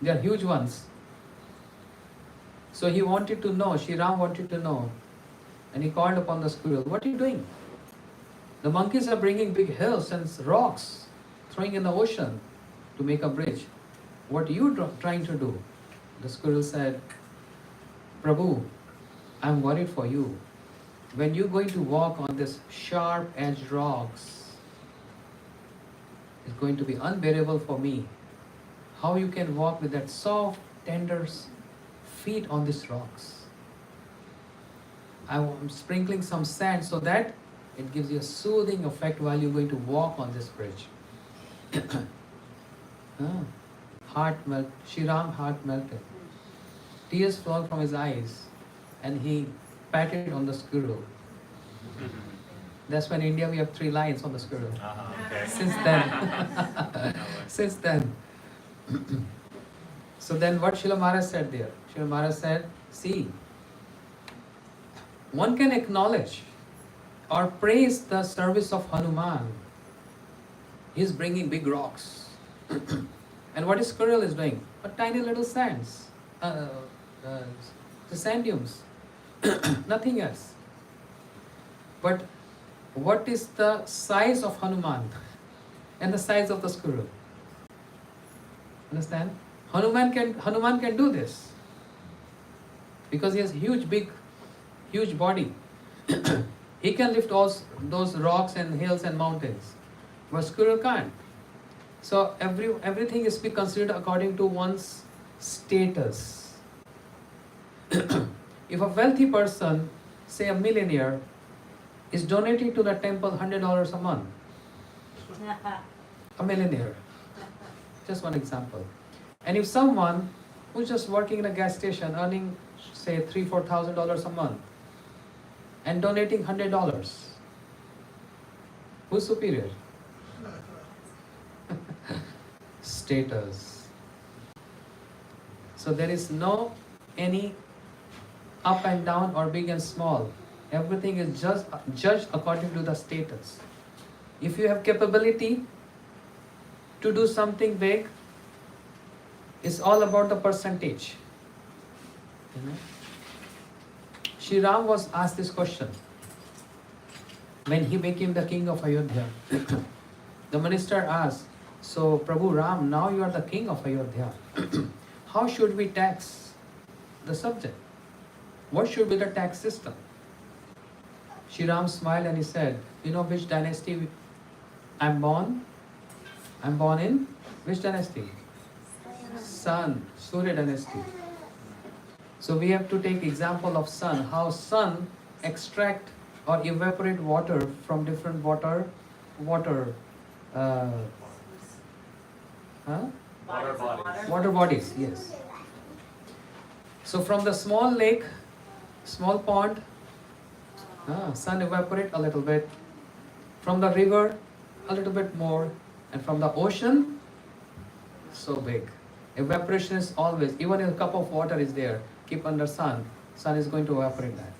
They are huge ones. So he wanted to know, Shri Ram wanted to know. And he called upon the squirrel, what are you doing? The monkeys are bringing big hills and rocks, throwing in the ocean to make a bridge. What are you trying to do? The squirrel said, Prabhu, I'm worried for you. When you're going to walk on this sharp-edged rocks, it's going to be unbearable for me. How you can walk with that soft, tender feet on these rocks? I'm sprinkling some sand so that it gives you a soothing effect while you're going to walk on this bridge. Shriram heart melted. Tears flowed from his eyes and he patted on the squirrel. That's when in India we have 3 lines on the squirrel. Okay. Since then. So then what Srila Maharaj said there? Srila Maharaj said, see, one can acknowledge or praise the service of Hanuman. He's bringing big rocks. And what is squirrel is doing? A tiny little sands. The sand dunes. Nothing else. But what is the size of Hanuman and the size of the squirrel? Understand? Hanuman can do this because he has huge body. He can lift all those rocks and hills and mountains, but squirrel can't. So everything is to be considered according to one's status. If a wealthy person, say a millionaire, is donating to the temple $100 a month, a millionaire, just one example. And if someone who's just working in a gas station earning say $3,000-4,000 a month and donating $100, who's superior? Status. So there is no any up and down or big and small. Everything is just judged according to the status. If you have capability to do something big, it's all about the percentage. You know? Shri Ram was asked this question when he became the king of Ayodhya. The minister asked, so Prabhu Ram, now you are the king of Ayodhya. How should we tax the subject? What should be the tax system? Shri Ram smiled and he said, you know which dynasty I'm born? I'm born in which dynasty? Sun, Surya dynasty. So we have to take example of sun, how sun extract or evaporate water from different water bodies, yes. So from the small lake, small pond, sun evaporate a little bit. From the river, a little bit more. And from the ocean, so big. Evaporation is always, even if a cup of water is there, keep under sun is going to evaporate that.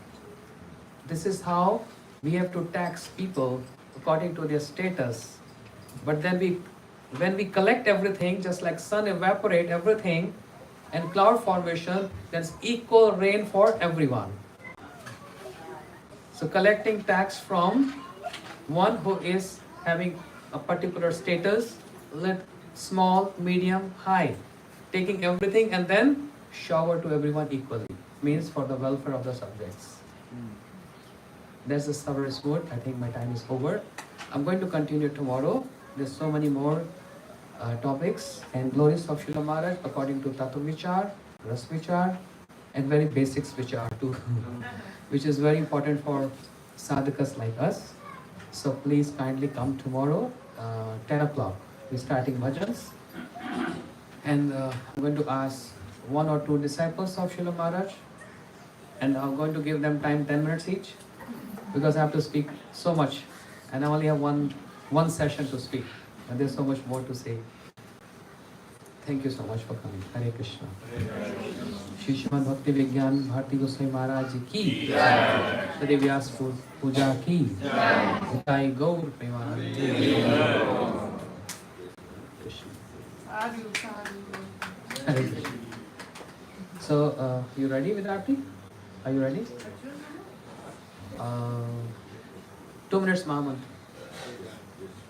This is how we have to tax people according to their status. But then when we collect everything, just like sun evaporate everything and cloud formation, there's equal rain for everyone. So collecting tax from one who is having a particular status, small, medium, high, taking everything and then shower to everyone equally, means for the welfare of the subjects. That's the service mode. I think my time is over. I'm going to continue tomorrow. There's so many more topics and glories of Srila Maharaj according to Tattva Vichar, Ras Vichar, and very basics Vichar too, which is very important for sadhakas like us. So please kindly come tomorrow, 10 o'clock. We're starting bhajans. And I'm going to ask 1 or 2 disciples of Srila Maharaj, and I'm going to give them time 10 minutes each, because I have to speak so much, and I only have one session to speak, and there's so much more to say. Thank you so much for coming. Hare Krishna. Shri Srimad Bhakti Vigyan Bharati Goswami Maharaj ki Shri Vyas Puja ki Jai Gaur Premanande. So, you ready with Aarti? Are you ready? 2 minutes, Mahamantra.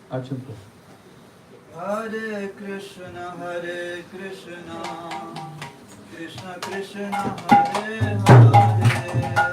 Arjun. Hare Krishna, Krishna Krishna, Hare Hare.